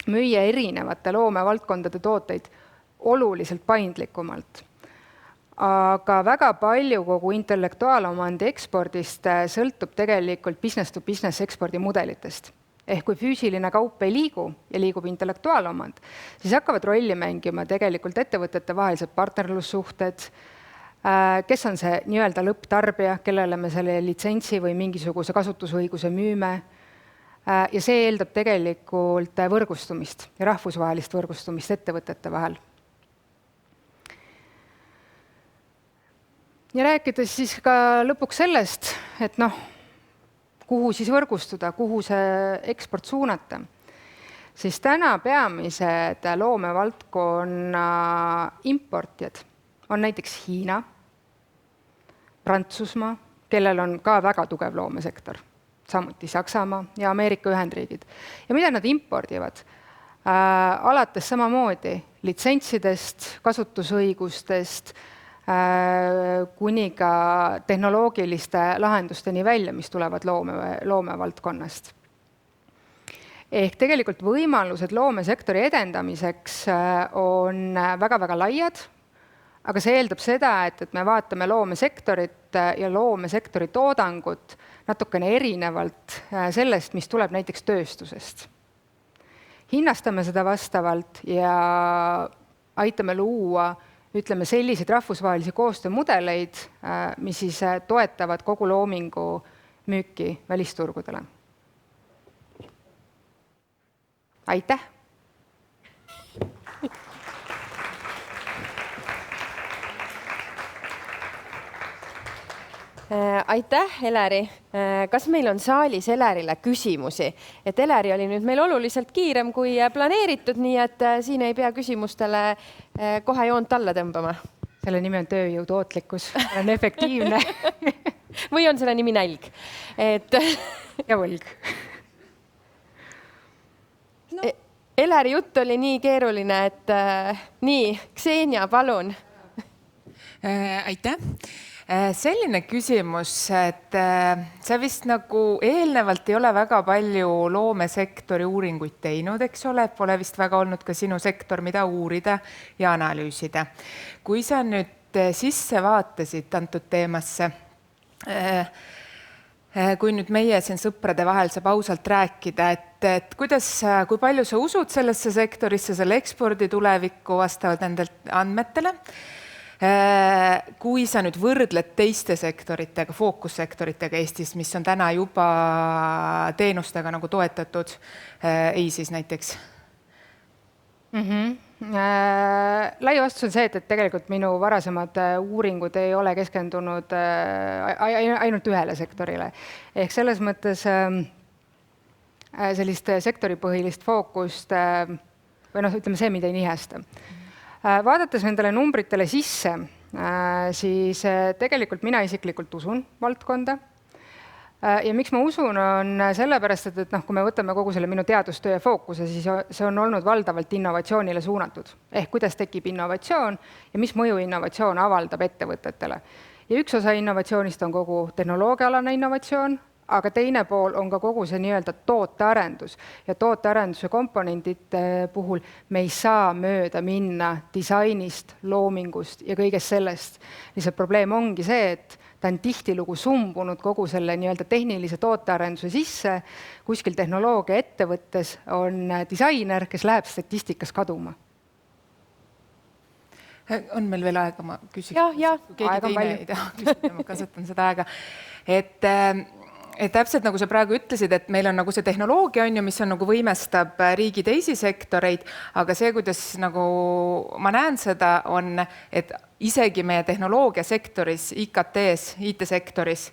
müüa erinevate loomevaldkondade tooteid oluliselt paindlikumalt. Aga väga palju kogu intellektuaalomandi ekspordist sõltub tegelikult business-to-business ekspordimudelitest. Ehk kui füüsiline kaup ei liigu ja liigub intellektuaalomand, siis hakkavad rolli mängima tegelikult ettevõtete vahelised partnerlussuhted, kes on see nii-öelda lõpptarbija, kellele me selle litsentsi või mingisuguse kasutusõiguse müüme. Ja see eeldab tegelikult võrgustumist ja rahvusvahelist võrgustumist ettevõtete vahel. Ja rääkides siis ka lõpuks sellest, et kuhu siis võrgustuda, kuhu see eksport suunata, siis täna peamised loomevaldkonna importijad on näiteks Hiina, Prantsusmaa, kellel on ka väga tugev loomesektor, samuti Saksamaa ja Ameerika Ühendriigid. Ja mida nad impordivad? Alates samamoodi litsentsidest, kasutusõigustest, kuni ka tehnoloogiliste lahendusteni välja, mis tulevad loomevaldkonnast. Ehk tegelikult võimalused loomesektori edendamiseks on väga-väga laiad, aga see eeldab seda, et me vaatame loomesektorit ja loomesektori toodangut natukene erinevalt sellest, mis tuleb näiteks tööstusest. Hinnastame seda vastavalt ja aitame luua, ütleme, selliseid rahvusvahelisi koostöömudeleid, mis siis toetavad kogu loomingu müüki välisturgudele. Aitäh! Aitäh, Eleri! Kas meil on saalis Elerile küsimusi? Et Eleri oli nüüd meil oluliselt kiirem kui planeeritud, nii et siin ei pea küsimustele kohe joont alla tõmbama. Selle nimi on tööjõu tootlikkus, on efektiivne. Või on selle nimi nälg? Ja võlg. Eleri jutt oli nii keeruline, et nii, Ksenia, palun. Aitäh! Selline küsimus, et sa vist nagu eelnevalt ei ole väga palju loomesektori uuringuid teinud, eks ole, pole vist väga olnud ka sinu sektor, mida uurida ja analüüsida. Kui sa nüüd sisse vaatasid antud teemasse, kui nüüd meie siin sõprade vahel saab ausalt rääkida, et kui palju sa usud sellesse sektorisse, selle ekspordi tulevikku vastavalt nendelt andmetele, kui sa nüüd võrdled teiste sektoritega, fookussektoritega Eestis, mis on täna juba teenustega nagu toetatud, EISIS näiteks? Lai vastus on see, et tegelikult minu varasemad uuringud ei ole keskendunud ainult ühele sektorile. Ehk selles mõttes sellist sektoripõhilist fookust või ütleme see, mida ei nihesta. Vaadates nendele numbritele sisse, siis tegelikult mina isiklikult usun valdkonda. Ja miks ma usun, on sellepärast, et kui me võtame kogu selle minu teadustöö fookuse, siis see on olnud valdavalt innovatsioonile suunatud. Ehk kuidas tekib innovatsioon ja mis mõju innovatsioon avaldab ettevõtetele. Ja üks osa innovatsioonist on kogu tehnoloogiaalane innovatsioon, aga teine pool on ka kogu see nii-öelda tootearendus. Ja tootearenduse komponendite puhul me ei saa mööda minna disainist, loomingust ja kõigest sellest. Lihtsalt probleem ongi see, et ta on tihtilugu sumbunud kogu selle nii-öelda tehnilise tootearenduse sisse. Kuskil tehnoloogia ettevõttes on disainer, kes läheb statistikas kaduma. On meil veel aega, ma küsin. Ja. Kui keegi teine ei taha küsida, ma kasutan seda aega. Et täpselt nagu sa praegu ütlesid, et meil on nagu see tehnoloogia, mis on nagu võimestab riigi teisi sektoreid, aga see, kuidas nagu ma näen seda, on, et isegi meie tehnoloogiasektoris, IKT-s, IT-sektoris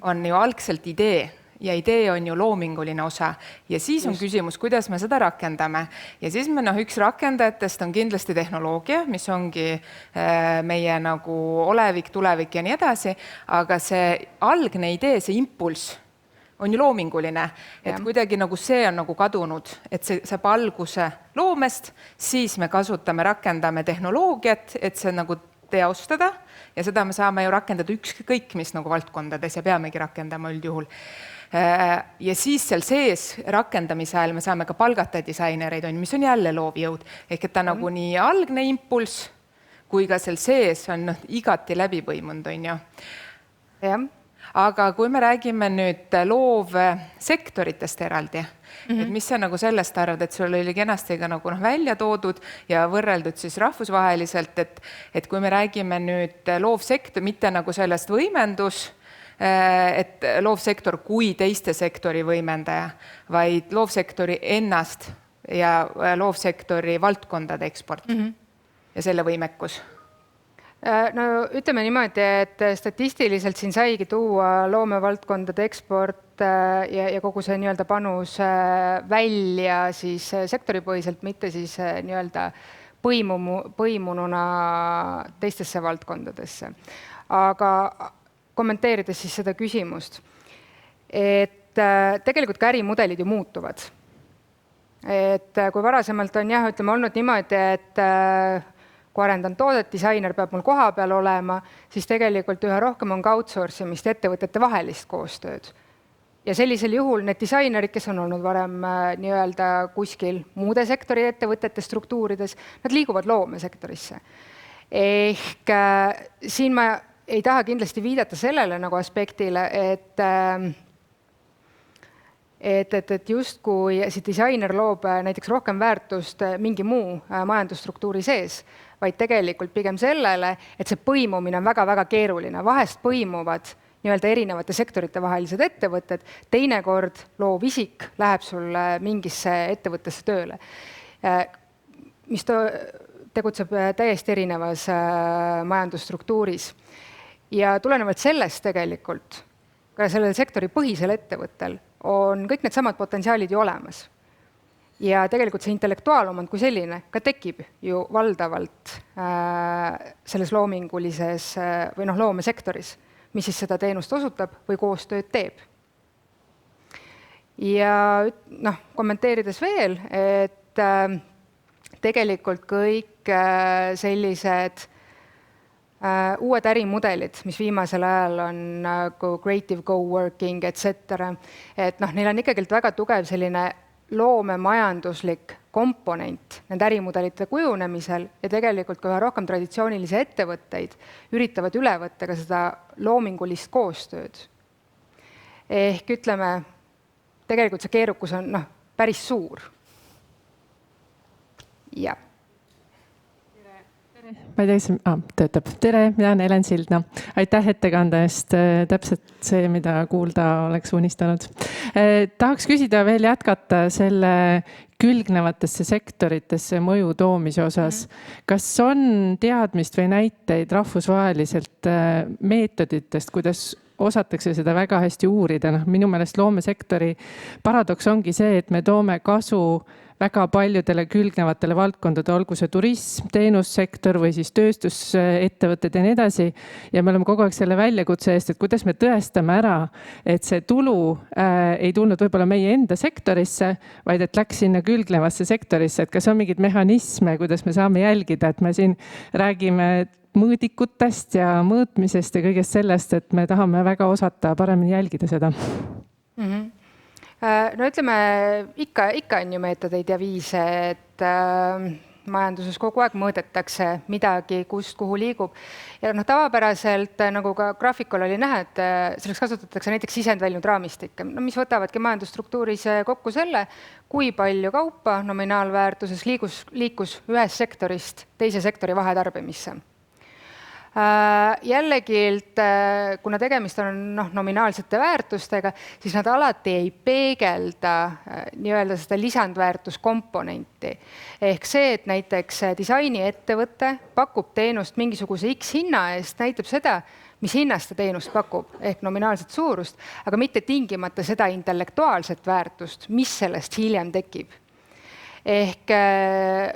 on ju algselt idee. Ja idee on ju loominguline osa. Ja siis on küsimus, kuidas me seda rakendame. Ja siis me üks rakendajatest on kindlasti tehnoloogia, mis ongi meie nagu olevik, tulevik ja nii edasi, aga see algne idee, see impulss on ju loominguline, et kuidagi nagu see on nagu kadunud, et see saab alguse loomest, siis me kasutame, rakendame tehnoloogiat, et see nagu teostada ja seda me saame ju rakendada ükskõik mis nagu valdkondades ja peamegi rakendama üldjuhul. Ja siis seal sees rakendamise ajal me saame ka palgata disainereid, mis on jälle loovjõud. Ehk et ta nagu nii algne impulss, kui ka seal sees on igati läbipõimunud, on ju. Jah. Aga kui me räägime nüüd loovsektoritest eraldi, et mis sa nagu sellest arvad, et sul oli kenasti ka nagu välja toodud ja võrreldud siis rahvusvaheliselt, et kui me räägime nüüd loovsektor, mitte nagu sellest võimendus, et loovsektor kui teiste sektori võimendaja, vaid loovsektori ennast ja loovsektori valdkondade eksport ja selle võimekus. No ütleme niimoodi, et statistiliselt siin saigi tuua loomevaldkondade eksport ja kogu see nii-öelda panus välja siis sektoripõhiselt, mitte siis nii-öelda põimununa teistesse valdkondadesse. Aga kommenteerides siis seda küsimust, et tegelikult ka ärimudelid ju muutuvad. Et kui varasemalt on ütleme olnud niimoodi, et kui arendan toodet, disainer peab mul koha peal olema, siis tegelikult üha rohkem on ka outsource imist ettevõtete vahelist koostööd. Ja sellisel juhul need disainerid, kes on olnud varem nii-öelda kuskil muude sektori ettevõtete struktuurides, nad liiguvad loomesektorisse. Ehk siin ma ei taha kindlasti viidata sellele nagu aspektile, et justkui see disainer loob näiteks rohkem väärtust mingi muu majandusstruktuuri sees, vaid tegelikult pigem sellele, et see põimumine on väga-väga keeruline. Vahest põimuvad nii-öelda erinevate sektorite vahelised ettevõtted, teinekord loov isik läheb sulle mingisse ettevõttesse tööle, mis tegutseb täiesti erinevas majandusstruktuuris. Ja tulenevalt sellest tegelikult, ka sellel sektori põhisel ettevõttel, on kõik need samad potentsiaalid ju olemas. Ja tegelikult see intellektuaalomand kui selline ka tekib ju valdavalt selles loomingulises või loomesektoris, mis siis seda teenust osutab või koostööd teeb. Ja kommenteerides veel, et tegelikult kõik sellised uued ärimudelid, mis viimasel ajal on nagu creative co-working, etc. Et neil on ikkagi väga tugev selline loomemajanduslik komponent nende ärimudelite kujunemisel ja tegelikult ka üha rohkem traditsioonilisi ettevõtteid üritavad üle võtta ka seda loomingulist koostööd. Ehk ütleme, tegelikult see keerukus on päris suur. Ja. Ma ei tea, töötab. Tere, mina olen Helen Sildna. Aitäh ettekande eest, täpselt see, mida kuulda oleks unistanud. Tahaks küsida veel jätkata selle külgnevatesse sektoritesse mõju toomise osas. Kas on teadmist või näiteid rahvusvaheliselt meetoditest, kuidas osatakse seda väga hästi uurida? Minu meelest loomesektori paradoks ongi see, et me toome kasu väga paljudele külgnevatele valdkondade, olgu see turism, teenussektor või siis tööstusettevõtted ja nii edasi. Ja me oleme kogu aeg selle väljakutse eest, et kuidas me tõestame ära, et see tulu ei tulnud võib-olla meie enda sektorisse, vaid et läks sinna külgnevasse sektorisse. Et kas on mingid mehhanisme, kuidas me saame jälgida, et me siin räägime mõõdikutest ja mõõtmisest ja kõigest sellest, et me tahame väga osata paremini jälgida seda? No ütleme, ikka on ju meetodeid ja viise, et majanduses kogu aeg mõõdetakse midagi, kust kuhu liigub. Ja tavapäraselt, nagu ka graafikul oli näha, et selleks kasutatakse näiteks sisendväljund raamistikke, mis võtavadki majandusstruktuuris kokku selle, kui palju kaupa nominaalväärtuses liikus ühest sektorist teise sektori vahetarbimisse. Jällegi, kuna tegemist on nominaalsete väärtustega, siis nad alati ei peegelda nii-öelda seda lisandväärtuskomponenti. Ehk see, et näiteks disainiettevõte pakub teenust mingisuguse X hinna eest, näitab seda, mis hinnast ta teenust pakub, ehk nominaalset suurust, aga mitte tingimata seda intellektuaalset väärtust, mis sellest hiljem tekib. Ehk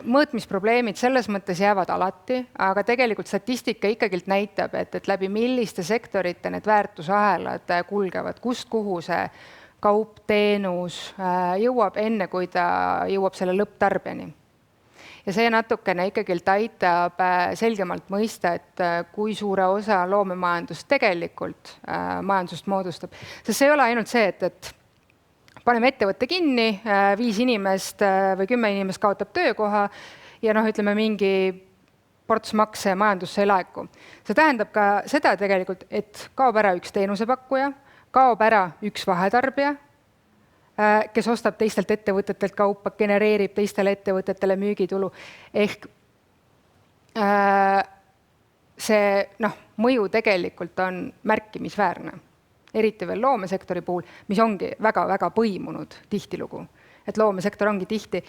mõõtmisprobleemid selles mõttes jäävad alati, aga tegelikult statistika ikkagi näitab, et läbi milliste sektorite need väärtusahelad kulgevad, kust kuhu see kaup, teenus jõuab enne, kui ta jõuab selle lõpptarbijani. Ja see natukene ikkagi aitab selgemalt mõista, et kui suure osa loomemajandus tegelikult majandust moodustab. Sest see ei ole ainult see, et paneme ettevõtte kinni, 5 inimest või 10 inimest kaotab töökoha ja ütleme mingi ports makse majandusse ei laeku. See tähendab ka seda tegelikult, et kaob ära üks teenusepakkuja, kaob ära üks vahetarbija, kes ostab teistelt ettevõtetelt kaupa, genereerib teistele ettevõtetele müügitulu. Ehk see mõju tegelikult on märkimisväärne. Eriti veel loomesektori puhul, mis ongi väga-väga põimunud tihtilugu. Et loomesektor ongi tihti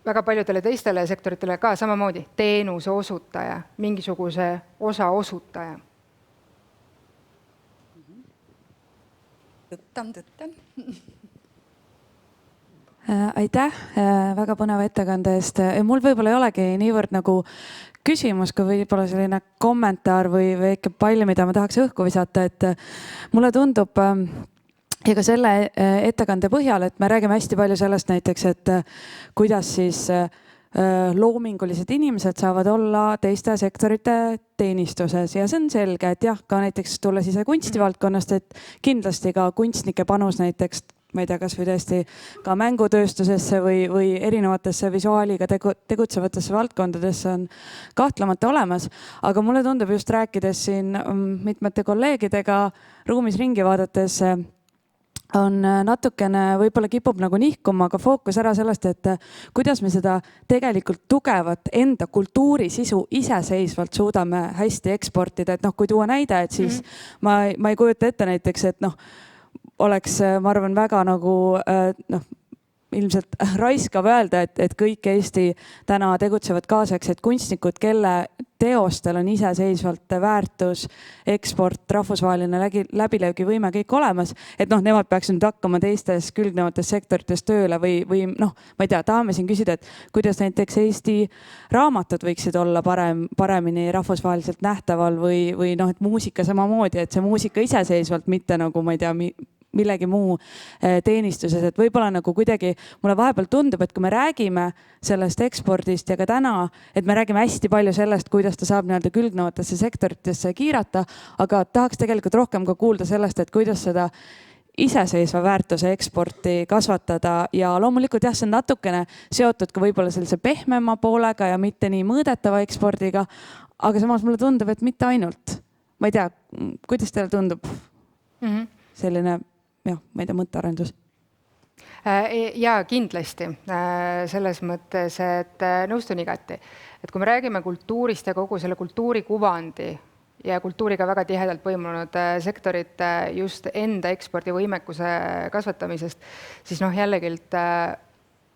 väga paljudele teistele sektoritele ka samamoodi teenuse osutaja, mingisuguse osa osutaja. Tõttam. Aitäh väga põneva ettekande eest. Mul võib-olla ei olegi niivõrd nagu küsimus, kui võib-olla selline kommentaar või väike pall, mida ma tahaks õhku visata, et mulle tundub ja ka selle ettekande põhjal, et me räägime hästi palju sellest näiteks, et kuidas siis loomingulised inimesed saavad olla teiste sektorite teenistuses ja see on selge, et jah, ka näiteks tulles ise kunstivaldkonnast, et kindlasti ka kunstnike panus näiteks, ma ei tea, kas või tõesti ka mängutööstusesse või erinevatesse visuaaliga tegutsevatesse valdkondadesse on kahtlemata olemas. Aga mulle tundub just rääkides siin mitmete kolleegidega ruumis ringi vaadates, on natukene, võib-olla kipub nagu nihkuma, aga fookus ära sellest, et kuidas me seda tegelikult tugevat enda kultuurisisu iseseisvalt suudame hästi eksportida. Et noh, kui tuua näide, et siis ma ei kujuta ette näiteks, et noh, oleks, ma arvan, väga nagu ilmselt raiskav öelda, et kõik Eesti täna tegutsevad kaasaegsed kunstnikud, kelle teostel on iseseisvalt väärtus, eksport, rahvusvaheline läbilöögivõime kõik olemas, et noh, nemad peaks nüüd hakkama teistes külgnevates sektorites tööle või noh, ma ei tea, tahame siin küsida, et kuidas näiteks Eesti raamatud võiksid olla paremini rahvusvaheliselt nähtaval või noh, et muusika samamoodi, et see muusika iseseisvalt, mitte nagu ma ei tea, millegi muu teenistuses, et võib-olla nagu kuidagi mulle vahepeal tundub, et kui me räägime sellest ekspordist ja ka täna, et me räägime hästi palju sellest, kuidas ta saab nii-öelda külgnevatesse sektoritesse kiirata, aga tahaks tegelikult rohkem ka kuulda sellest, et kuidas seda iseseisva väärtuse eksporti kasvatada ja loomulikult jah, see on natukene seotud ka võib-olla sellise pehmema poolega ja mitte nii mõõdetava ekspordiga, aga samas mulle tundub, et mitte ainult. Ma ei tea, kuidas teile tundub selline jah, ma ei tea, mõttearendus? Ja kindlasti selles mõttes, et nõustun igati. Et kui me räägime kultuurist ja kogu selle kultuurikuvandi ja kultuuriga väga tihedalt põimunud sektorite just enda ekspordivõimekuse kasvatamisest, siis noh, jällegi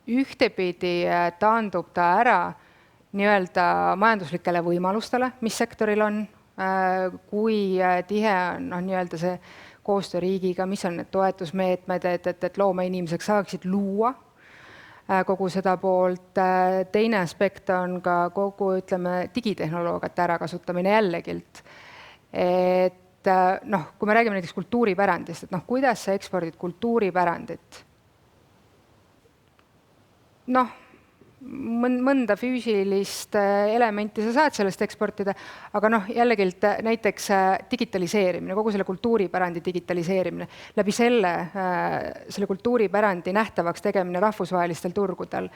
ühtepidi taandub ta ära nii-öelda majanduslikele võimalustele, mis sektoril on, kui tihe on nii-öelda see koostöö riigiga, mis on need toetusmeetmed, et loomeinimesed saaksid luua kogu seda poolt. Teine aspekt on ka kogu, ütleme, digitehnoloogiate ärakasutamine jällegi. Et noh, kui me räägime näiteks kultuuripärandist, et noh, kuidas sa ekspordid kultuuripärandit? Noh, mõnda füüsilist elementi sa saad sellest eksportida, aga noh, jällegi näiteks digitaliseerimine, kogu selle kultuuripärandi digitaliseerimine, läbi selle kultuuripärandi nähtavaks tegemine rahvusvahelistel turgudel.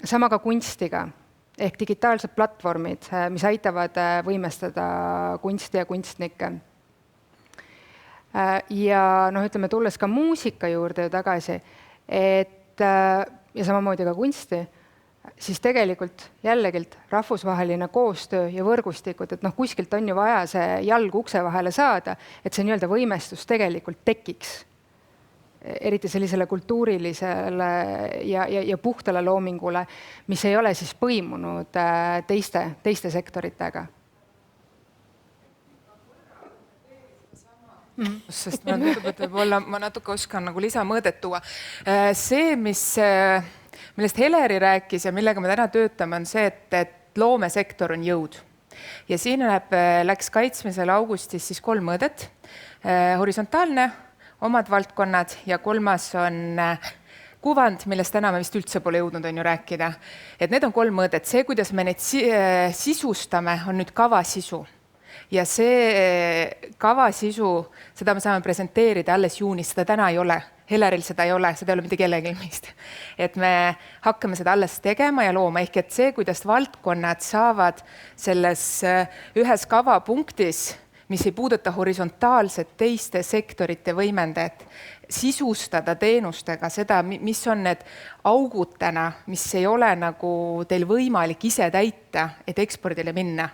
Sama ka kunstiga, ehk digitaalsed platvormid, mis aitavad võimestada kunsti ja kunstnikke. Ja noh, ütleme, tulles ka muusika juurde tagasi, et ja samamoodi ka kunsti, siis tegelikult jällegi rahvusvaheline koostöö ja võrgustikud, et noh, kuskilt on ju vaja see jalg ukse vahele saada, et see nii-öelda võimestus tegelikult tekiks. Eriti sellisele kultuurilisele ja puhtale loomingule, mis ei ole siis põimunud teiste sektoritega. Sest võib-olla ma natuke oskan nagu lisamõõdet tuua. See, millest Heleri rääkis ja millega me täna töötame, on see, et loomesektor on jõud. Ja siin läks kaitsmisel augustis siis 3 mõõdet. Horisontaalne, omad valdkonnad ja 3. on kuvand, millest täna me vist üldse pole jõudnud on ju rääkida. Et need on 3 mõõdet. See, kuidas me neid sisustame, on nüüd kavasisu. Ja see kavasisu, seda me saame presenteerida alles juunis, seda täna ei ole. Heleril seda ei ole mitte kellelgi meist. Et me hakkame seda alles tegema ja looma, ehk et see, kuidas valdkonnad saavad selles ühes kavapunktis, mis ei puuduta horisontaalset teiste sektorite võimendajat, sisustada teenustega seda, mis on need augud täna, mis ei ole nagu teil võimalik ise täita, et ekspordile minna.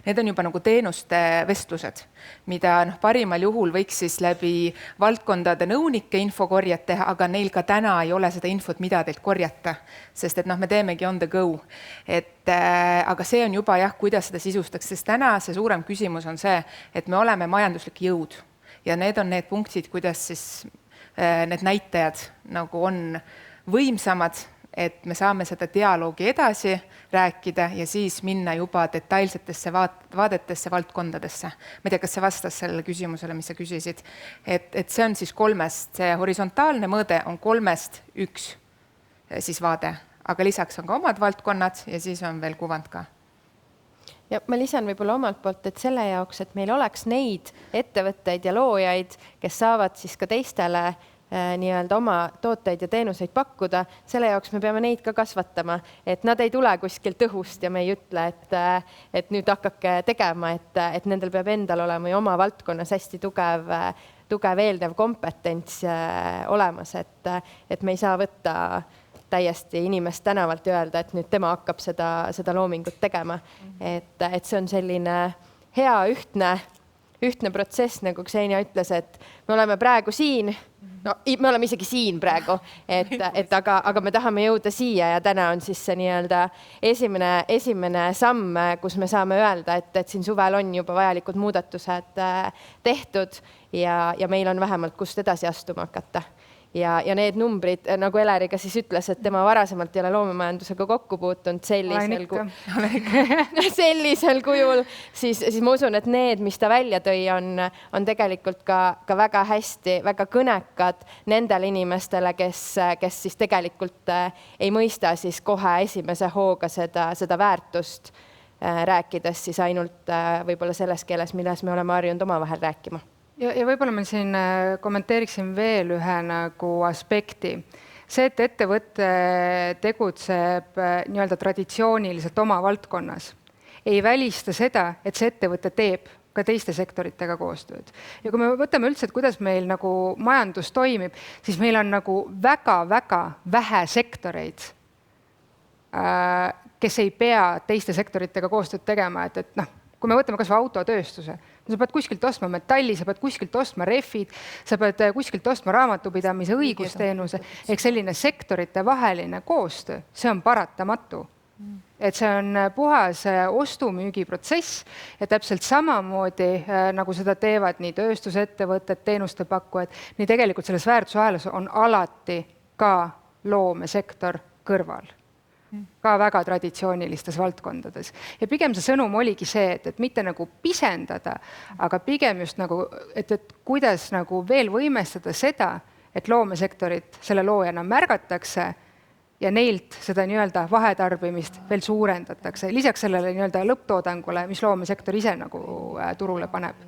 Need on juba nagu teenuste vestlused, mida parimal juhul võiks siis läbi valdkondade nõunike infokorjat teha, aga neil ka täna ei ole seda infot, mida teilt korjata, sest et me teemegi on the go. Aga see on juba jah, kuidas seda sisustaks, sest täna see suurem küsimus on see, et me oleme majanduslik jõud ja need on need punktid, kuidas siis need näitajad nagu on võimsamad, et me saame seda dialoogi edasi rääkida ja siis minna juba detailsetesse vaadetesse valdkondadesse. Ma ei tea, kas see vastas sellele küsimusele, mis sa küsisid. Et see on siis 3, see horisontaalne mõõde on 3 üks siis vaade, aga lisaks on ka omad valdkonnad ja siis on veel kuvand ka. Ja ma lisan võib-olla omalt poolt, et selle jaoks, et meil oleks neid ettevõtteid ja loojaid, kes saavad siis ka teistele nii-öelda oma tooteid ja teenuseid pakkuda, selle jaoks me peame neid ka kasvatama, et nad ei tule kuskilt õhust ja me ei ütle, et nüüd hakake tegema, et nendel peab endal olema ju oma valdkonnas hästi tugev eelnev kompetents olemas, et me ei saa võtta täiesti inimest tänavalt ja öelda, et nüüd tema hakkab seda loomingut tegema. Et see on selline hea ühtne protsess, nagu Ksenia ütles, et me oleme praegu siin, no me oleme isegi siin praegu, aga me tahame jõuda siia ja täna on siis see nii-öelda esimene samm, kus me saame öelda, et siin suvel on juba vajalikud muudatused tehtud ja meil on vähemalt kust edasi astuma hakata. Ja need numbrid, nagu Eleri ka siis ütles, et tema varasemalt ei ole loomemajandusega kokku puutunud sellisel kujul, siis ma usun, et need, mis ta välja tõi, on tegelikult ka väga hästi, väga kõnekad nendele inimestele, kes siis tegelikult ei mõista siis kohe esimese hooga seda väärtust, rääkides siis ainult võib-olla selles keeles, milles me oleme harjunud omavahel rääkima. Ja võib-olla ma siin kommenteeriksin veel ühe nagu aspekti. See, et ettevõte tegutseb nii-öelda traditsiooniliselt oma valdkonnas, ei välista seda, et see ettevõte teeb ka teiste sektoritega koostööd. Ja kui me võtame üldse, et kuidas meil nagu majandus toimib, siis meil on nagu väga-väga vähe sektoreid, kes ei pea teiste sektoritega koostööd tegema, et kui me võtame kas või autotööstuse, sa pead kuskilt ostma metalli, sa pead kuskilt ostma refid, sa pead kuskilt ostma raamatupidamise õigusteenuse, ehk selline sektorite vaheline koostöö, see on paratamatu. Et see on puhas ostumüügiprotsess ja täpselt samamoodi, nagu seda teevad nii tööstusettevõtted, teenuste pakkujad, nii tegelikult selles väärtusahelas on alati ka loomesektor kõrval. Ka väga traditsioonilistes valdkondades. Ja pigem see sõnum oligi see, et mitte nagu pisendada, aga pigem just nagu, et kuidas nagu veel võimestada seda, et loomesektorit selle loojana märgatakse ja neilt seda nii-öelda vahetarbimist veel suurendatakse. Lisaks sellele nii-öelda lõpptoodangule, mis loomesektor ise nagu turule paneb.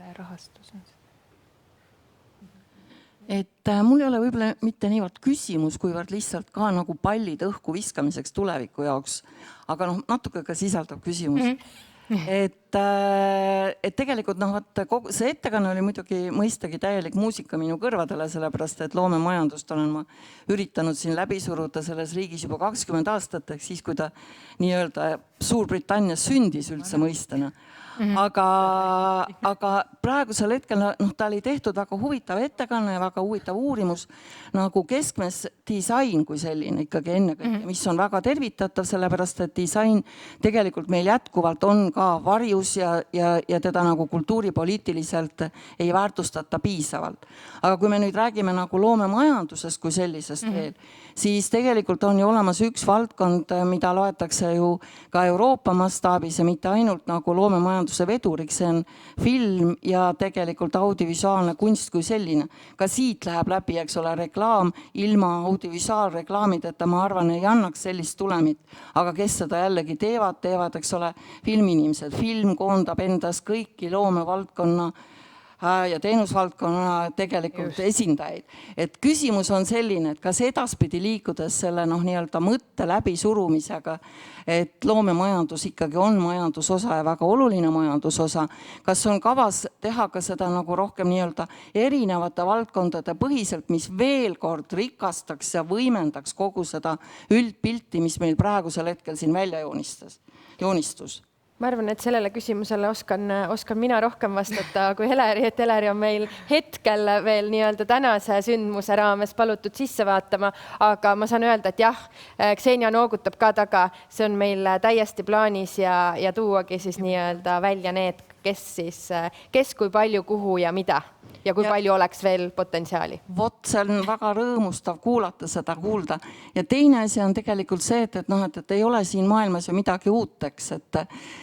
Et mul ei ole võib-olla mitte niivõrd küsimus, kuivõrd lihtsalt ka nagu pallid õhku viskamiseks tuleviku jaoks, aga natuke ka sisaldab küsimus. Et tegelikult kogu see ettekanne oli muidugi mõistagi täielik muusika minu kõrvadele, sellepärast et loomemajandust olen ma üritanud siin läbi suruda selles riigis juba 20 aastat, ehk siis kui ta nii-öelda Suurbritannias sündis üldse mõistena. Aga praegusel hetkel ta oli tehtud väga huvitav ettekanne ja väga huvitav uurimus nagu keskmes disain kui selline ikkagi ennekõike, mis on väga tervitatav, sellepärast et disain tegelikult meil jätkuvalt on ka varjus ja teda nagu kultuuripoliitiliselt ei väärtustata piisavalt. Aga kui me nüüd räägime nagu loomemajandusest kui sellisest veel, siis tegelikult on ju olemas üks valdkond, mida loetakse ju ka Euroopa mastaabis ja mitte ainult nagu loomemajanduse veduriks, see on film ja tegelikult audiovisuaalne kunst kui selline. Ka siit läheb läbi, eks ole, reklaam, ilma audiovisuaalreklaamideta ma arvan ei annaks sellist tulemit, aga kes seda jällegi teevad, eks ole, filminimesed. Film koondab endas kõiki loomevaldkonna ja teenusvaldkonna tegelikult esindajaid. Et küsimus on selline, et kas edaspidi liikudes selle nii-öelda mõtte läbi surumisega, et loomemajandus ikkagi on majandusosa ja väga oluline majandusosa, kas on kavas teha ka seda nagu rohkem nii-öelda erinevate valdkondade põhiselt, mis veel kord rikastaks ja võimendaks kogu seda üldpilti, mis meil praegusel hetkel siin välja joonistus? Ma arvan, et sellele küsimusele oskan mina rohkem vastata kui Eleri, et Eleri on meil hetkel veel nii-öelda tänase sündmuse raames palutud sisse vaatama, aga ma saan öelda, et jah, Ksenia noogutab ka taga, see on meil täiesti plaanis ja tuuagi siis nii-öelda välja need, kes kui palju, kuhu ja mida. ja kui palju oleks veel potentsiaali? Vot, see on väga rõõmustav seda kuulda. Ja teine asi on tegelikult see, et ei ole siin maailmas ju midagi uuteks,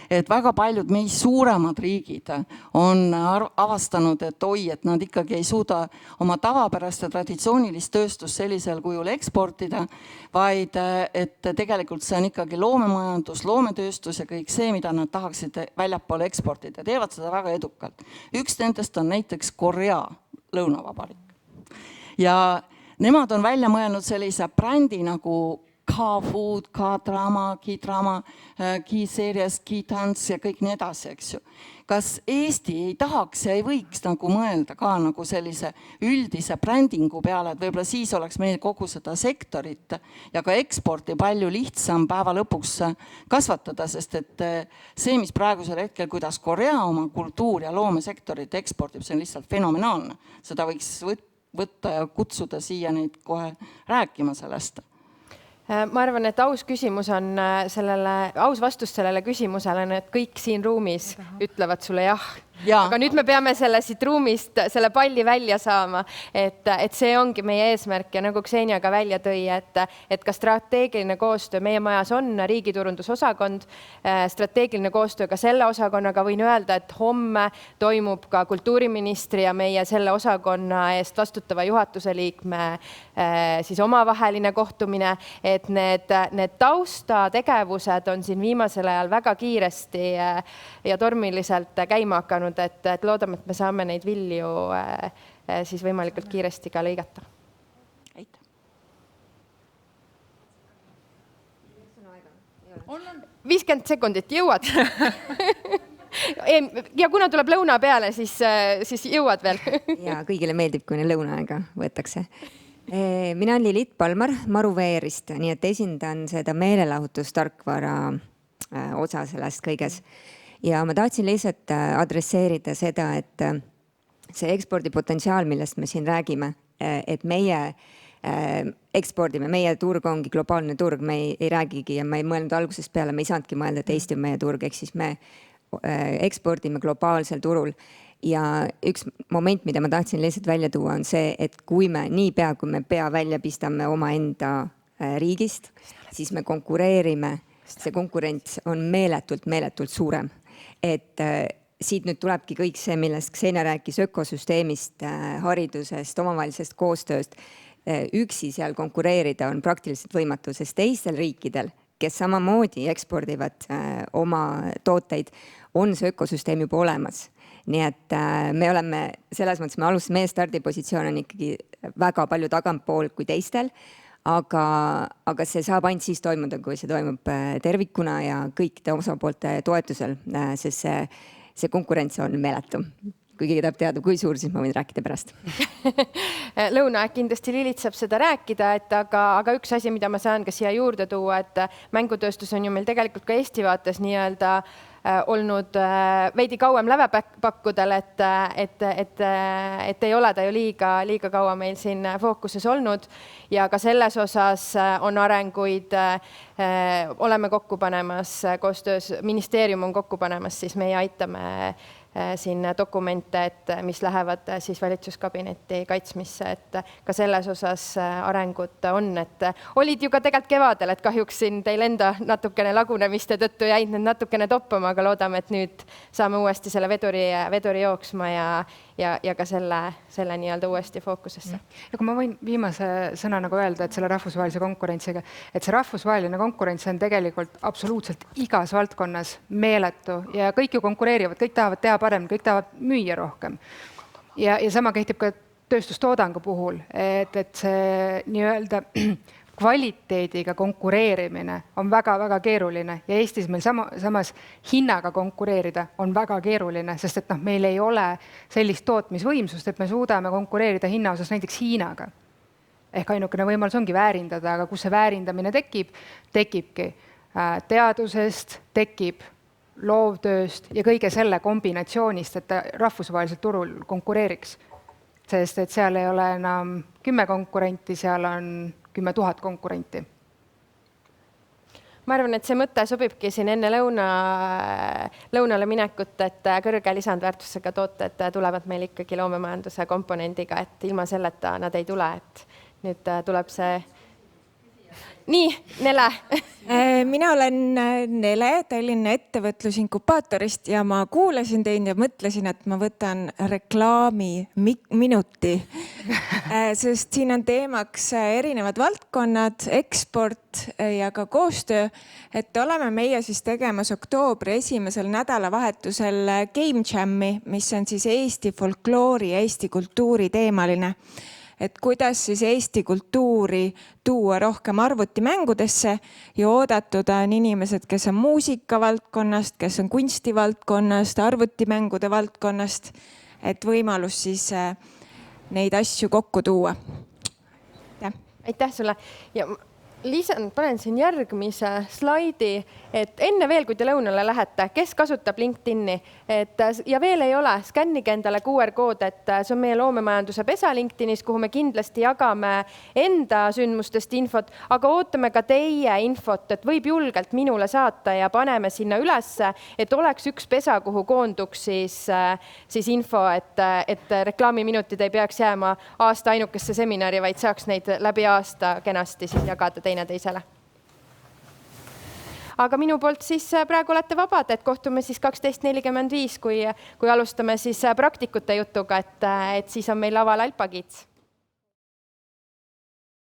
et väga paljud meist suuremad riigid on avastanud, et et nad ikkagi ei suuda oma tavapärast ja traditsioonilist tööstust sellisel kujul eksportida, vaid et tegelikult see on ikkagi loomemajandus, loometööstus ja kõik see, mida nad tahaksid väljapoole eksportida. Teevad seda väga edukalt. Üks nendest on näiteks Korea Lõunavabariik. Ja nemad on välja mõelnud sellise brändi nagu K-Food, K-Drama, K-Drama, K-Series, K-Dance ja kõik nii edasi, eks ju. Kas Eesti ei tahaks ja ei võiks nagu mõelda ka nagu sellise üldise brändingu peale, et võib-olla siis oleks meil kogu seda sektorit ja ka eksporti palju lihtsam päeva lõpuks kasvatada, sest et see, mis praegusel hetkel, kuidas Korea oma kultuur ja loomesektorit eksportib, see on lihtsalt fenomenaalne. Seda võiks võtta ja kutsuda siia neid kohe rääkima sellest. Ma arvan, et aus vastus sellele küsimusele on, et kõik siin ruumis ütlevad sulle jah. Aga nüüd me peame selle siit ruumist, selle palli välja saama, et see ongi meie eesmärk ja nagu Ksenia ka välja tõi, et ka strateegiline koostöö, meie majas on riigiturundusosakond, strateegiline koostöö ka selle osakonnaga võin öelda, et homme toimub ka kultuuriministri ja meie selle osakonna eest vastutava juhatuse liikme siis omavaheline kohtumine, et need taustategevused on siin viimasel ajal väga kiiresti ja tormiliselt käima hakanud, et loodame, et me saame neid vilju siis võimalikult kiiresti ka lõigata. 50 sekundit jõuad. Ja kuna tuleb lõuna peale, siis jõuad veel. Ja kõigile meeldib, kui lõunaaega võetakse. Mina olen Lilit Palmar Maru VR-ist, nii et esindan seda meelelahutustarkvara osa sellest kõiges. Ja ma tahtsin lihtsalt adresseerida seda, et see ekspordipotentsiaal, millest me siin räägime, et meie ekspordime, meie turg ongi globaalne turg, me ei räägigi ja ma ei mõelnud algusest peale, me ei saanudki mõelda, et Eesti on meie turg, ehk siis me ekspordime globaalsel turul. Ja üks moment, mida ma tahtsin lihtsalt välja tuua, on see, et kui me niipea, kui me pea välja pistame oma enda riigist, siis me konkureerime, see konkurents on meeletult suurem. Et siit nüüd tulebki kõik see, millest Ksenia rääkis ökosüsteemist, haridusest, omavahelisest koostööst. Üksi seal konkureerida on praktiliselt võimatu, sest teistel riikidel, kes samamoodi ekspordivad oma tooteid, on see ökosüsteem juba olemas. Nii et me oleme, selles mõttes me alustasime, meie stardipositsioon on ikkagi väga palju tagantpool kui teistel, aga see saab ainult siis toimuda, kui see toimub tervikuna ja kõikide osapoolte toetusel, sest see konkurents on meeletu. Kui keegi tahab teada, kui suur, siis ma võin rääkida pärast. Lõunaaeg kindlasti Lilit saab seda rääkida, aga üks asi, mida ma saan ka siia juurde tuua, et mängutööstus on ju meil tegelikult ka Eesti vaates nii-öelda olnud veidi kauem lävepakkudel, et ei ole ta ju liiga kaua meil siin fookuses olnud ja ka selles osas on arenguid, oleme kokku panemas koostöös, ministeerium on kokku panemas, siis meie aitame siin dokumente, mis lähevad siis valitsuskabinetti kaitsmisse, et ka selles osas arengud on, et olid ju ka tegelikult kevadel, et kahjuks siin teil enda natukene lagunemiste tõttu jäid need natukene toppama, aga loodame, et nüüd saame uuesti selle veduri jooksma ja ka selle nii-öelda uuesti fookusesse. Ja kui ma võin viimase sõna nagu öelda, et selle rahvusvahelise konkurentsiga, et see rahvusvaheline konkurents on tegelikult absoluutselt igas valdkonnas meeletu ja kõik ju konkureerivad, kõik tahavad teha parem, kõik tahavad müüa rohkem. Ja sama kehtib ka tööstustoodangu puhul, et see nii-öelda kvaliteediga konkureerimine on väga-väga keeruline ja Eestis meil samas hinnaga konkureerida on väga keeruline, sest et meil ei ole sellist tootmisvõimsust, et me suudame konkureerida hinna osas näiteks Hiinaga. Ehk ainukene võimalus ongi väärindada, aga kus see väärindamine tekibki teadusest, tekib loovtööst ja kõige selle kombinatsioonist, et ta rahvusvahelisel turul konkureeriks. Sest et seal ei ole enam 10 konkurenti, seal on 10 000 konkurenti. ma arvan, et see mõte sobibki siin enne lõunale minekut, et kõrge lisandväärtusega tooted tulevad meil ikkagi loomemajanduse komponendiga, et ilma selleta nad ei tule, et nüüd tuleb see. Nii, Nele. Mina olen Nele Tallinna ettevõtlusinkubaatorist ja ma kuulasin teid ja mõtlesin, et ma võtan reklaamiminuti, sest siin on teemaks erinevad valdkonnad, eksport ja ka koostöö, et oleme meie siis tegemas oktoobri esimesel nädalavahetusel Game Jam'i, mis on siis Eesti folkloori ja Eesti kultuuri teemaline. Et kuidas siis Eesti kultuuri tuua rohkem arvutimängudesse ja oodatud on inimesed, kes on muusika valdkonnast, kes on kunsti valdkonnast, arvutimängude valdkonnast, et võimalus siis neid asju kokku tuua. Aitäh sulle. Ja lisan, panen siin järgmise slaidi, et enne veel, kui te lõunale lähete, kes kasutab LinkedIni, ja veel ei ole, skännige endale QR-kood, et see on meie loomemajanduse pesa LinkedInis, kuhu me kindlasti jagame enda sündmustest infot, aga ootame ka teie infot, et võib julgelt minule saata ja paneme sinna ülesse, et oleks üks pesa, kuhu koonduks siis info, et reklaamiminutid ei peaks jääma aasta ainukesse seminari, vaid saaks neid läbi aasta kenasti siis jagada teineteisele. Aga minu poolt siis praegu olete vabad, et kohtume siis 12.45, kui alustame siis praktikute jutuga, et siis on meil laval Alpakits.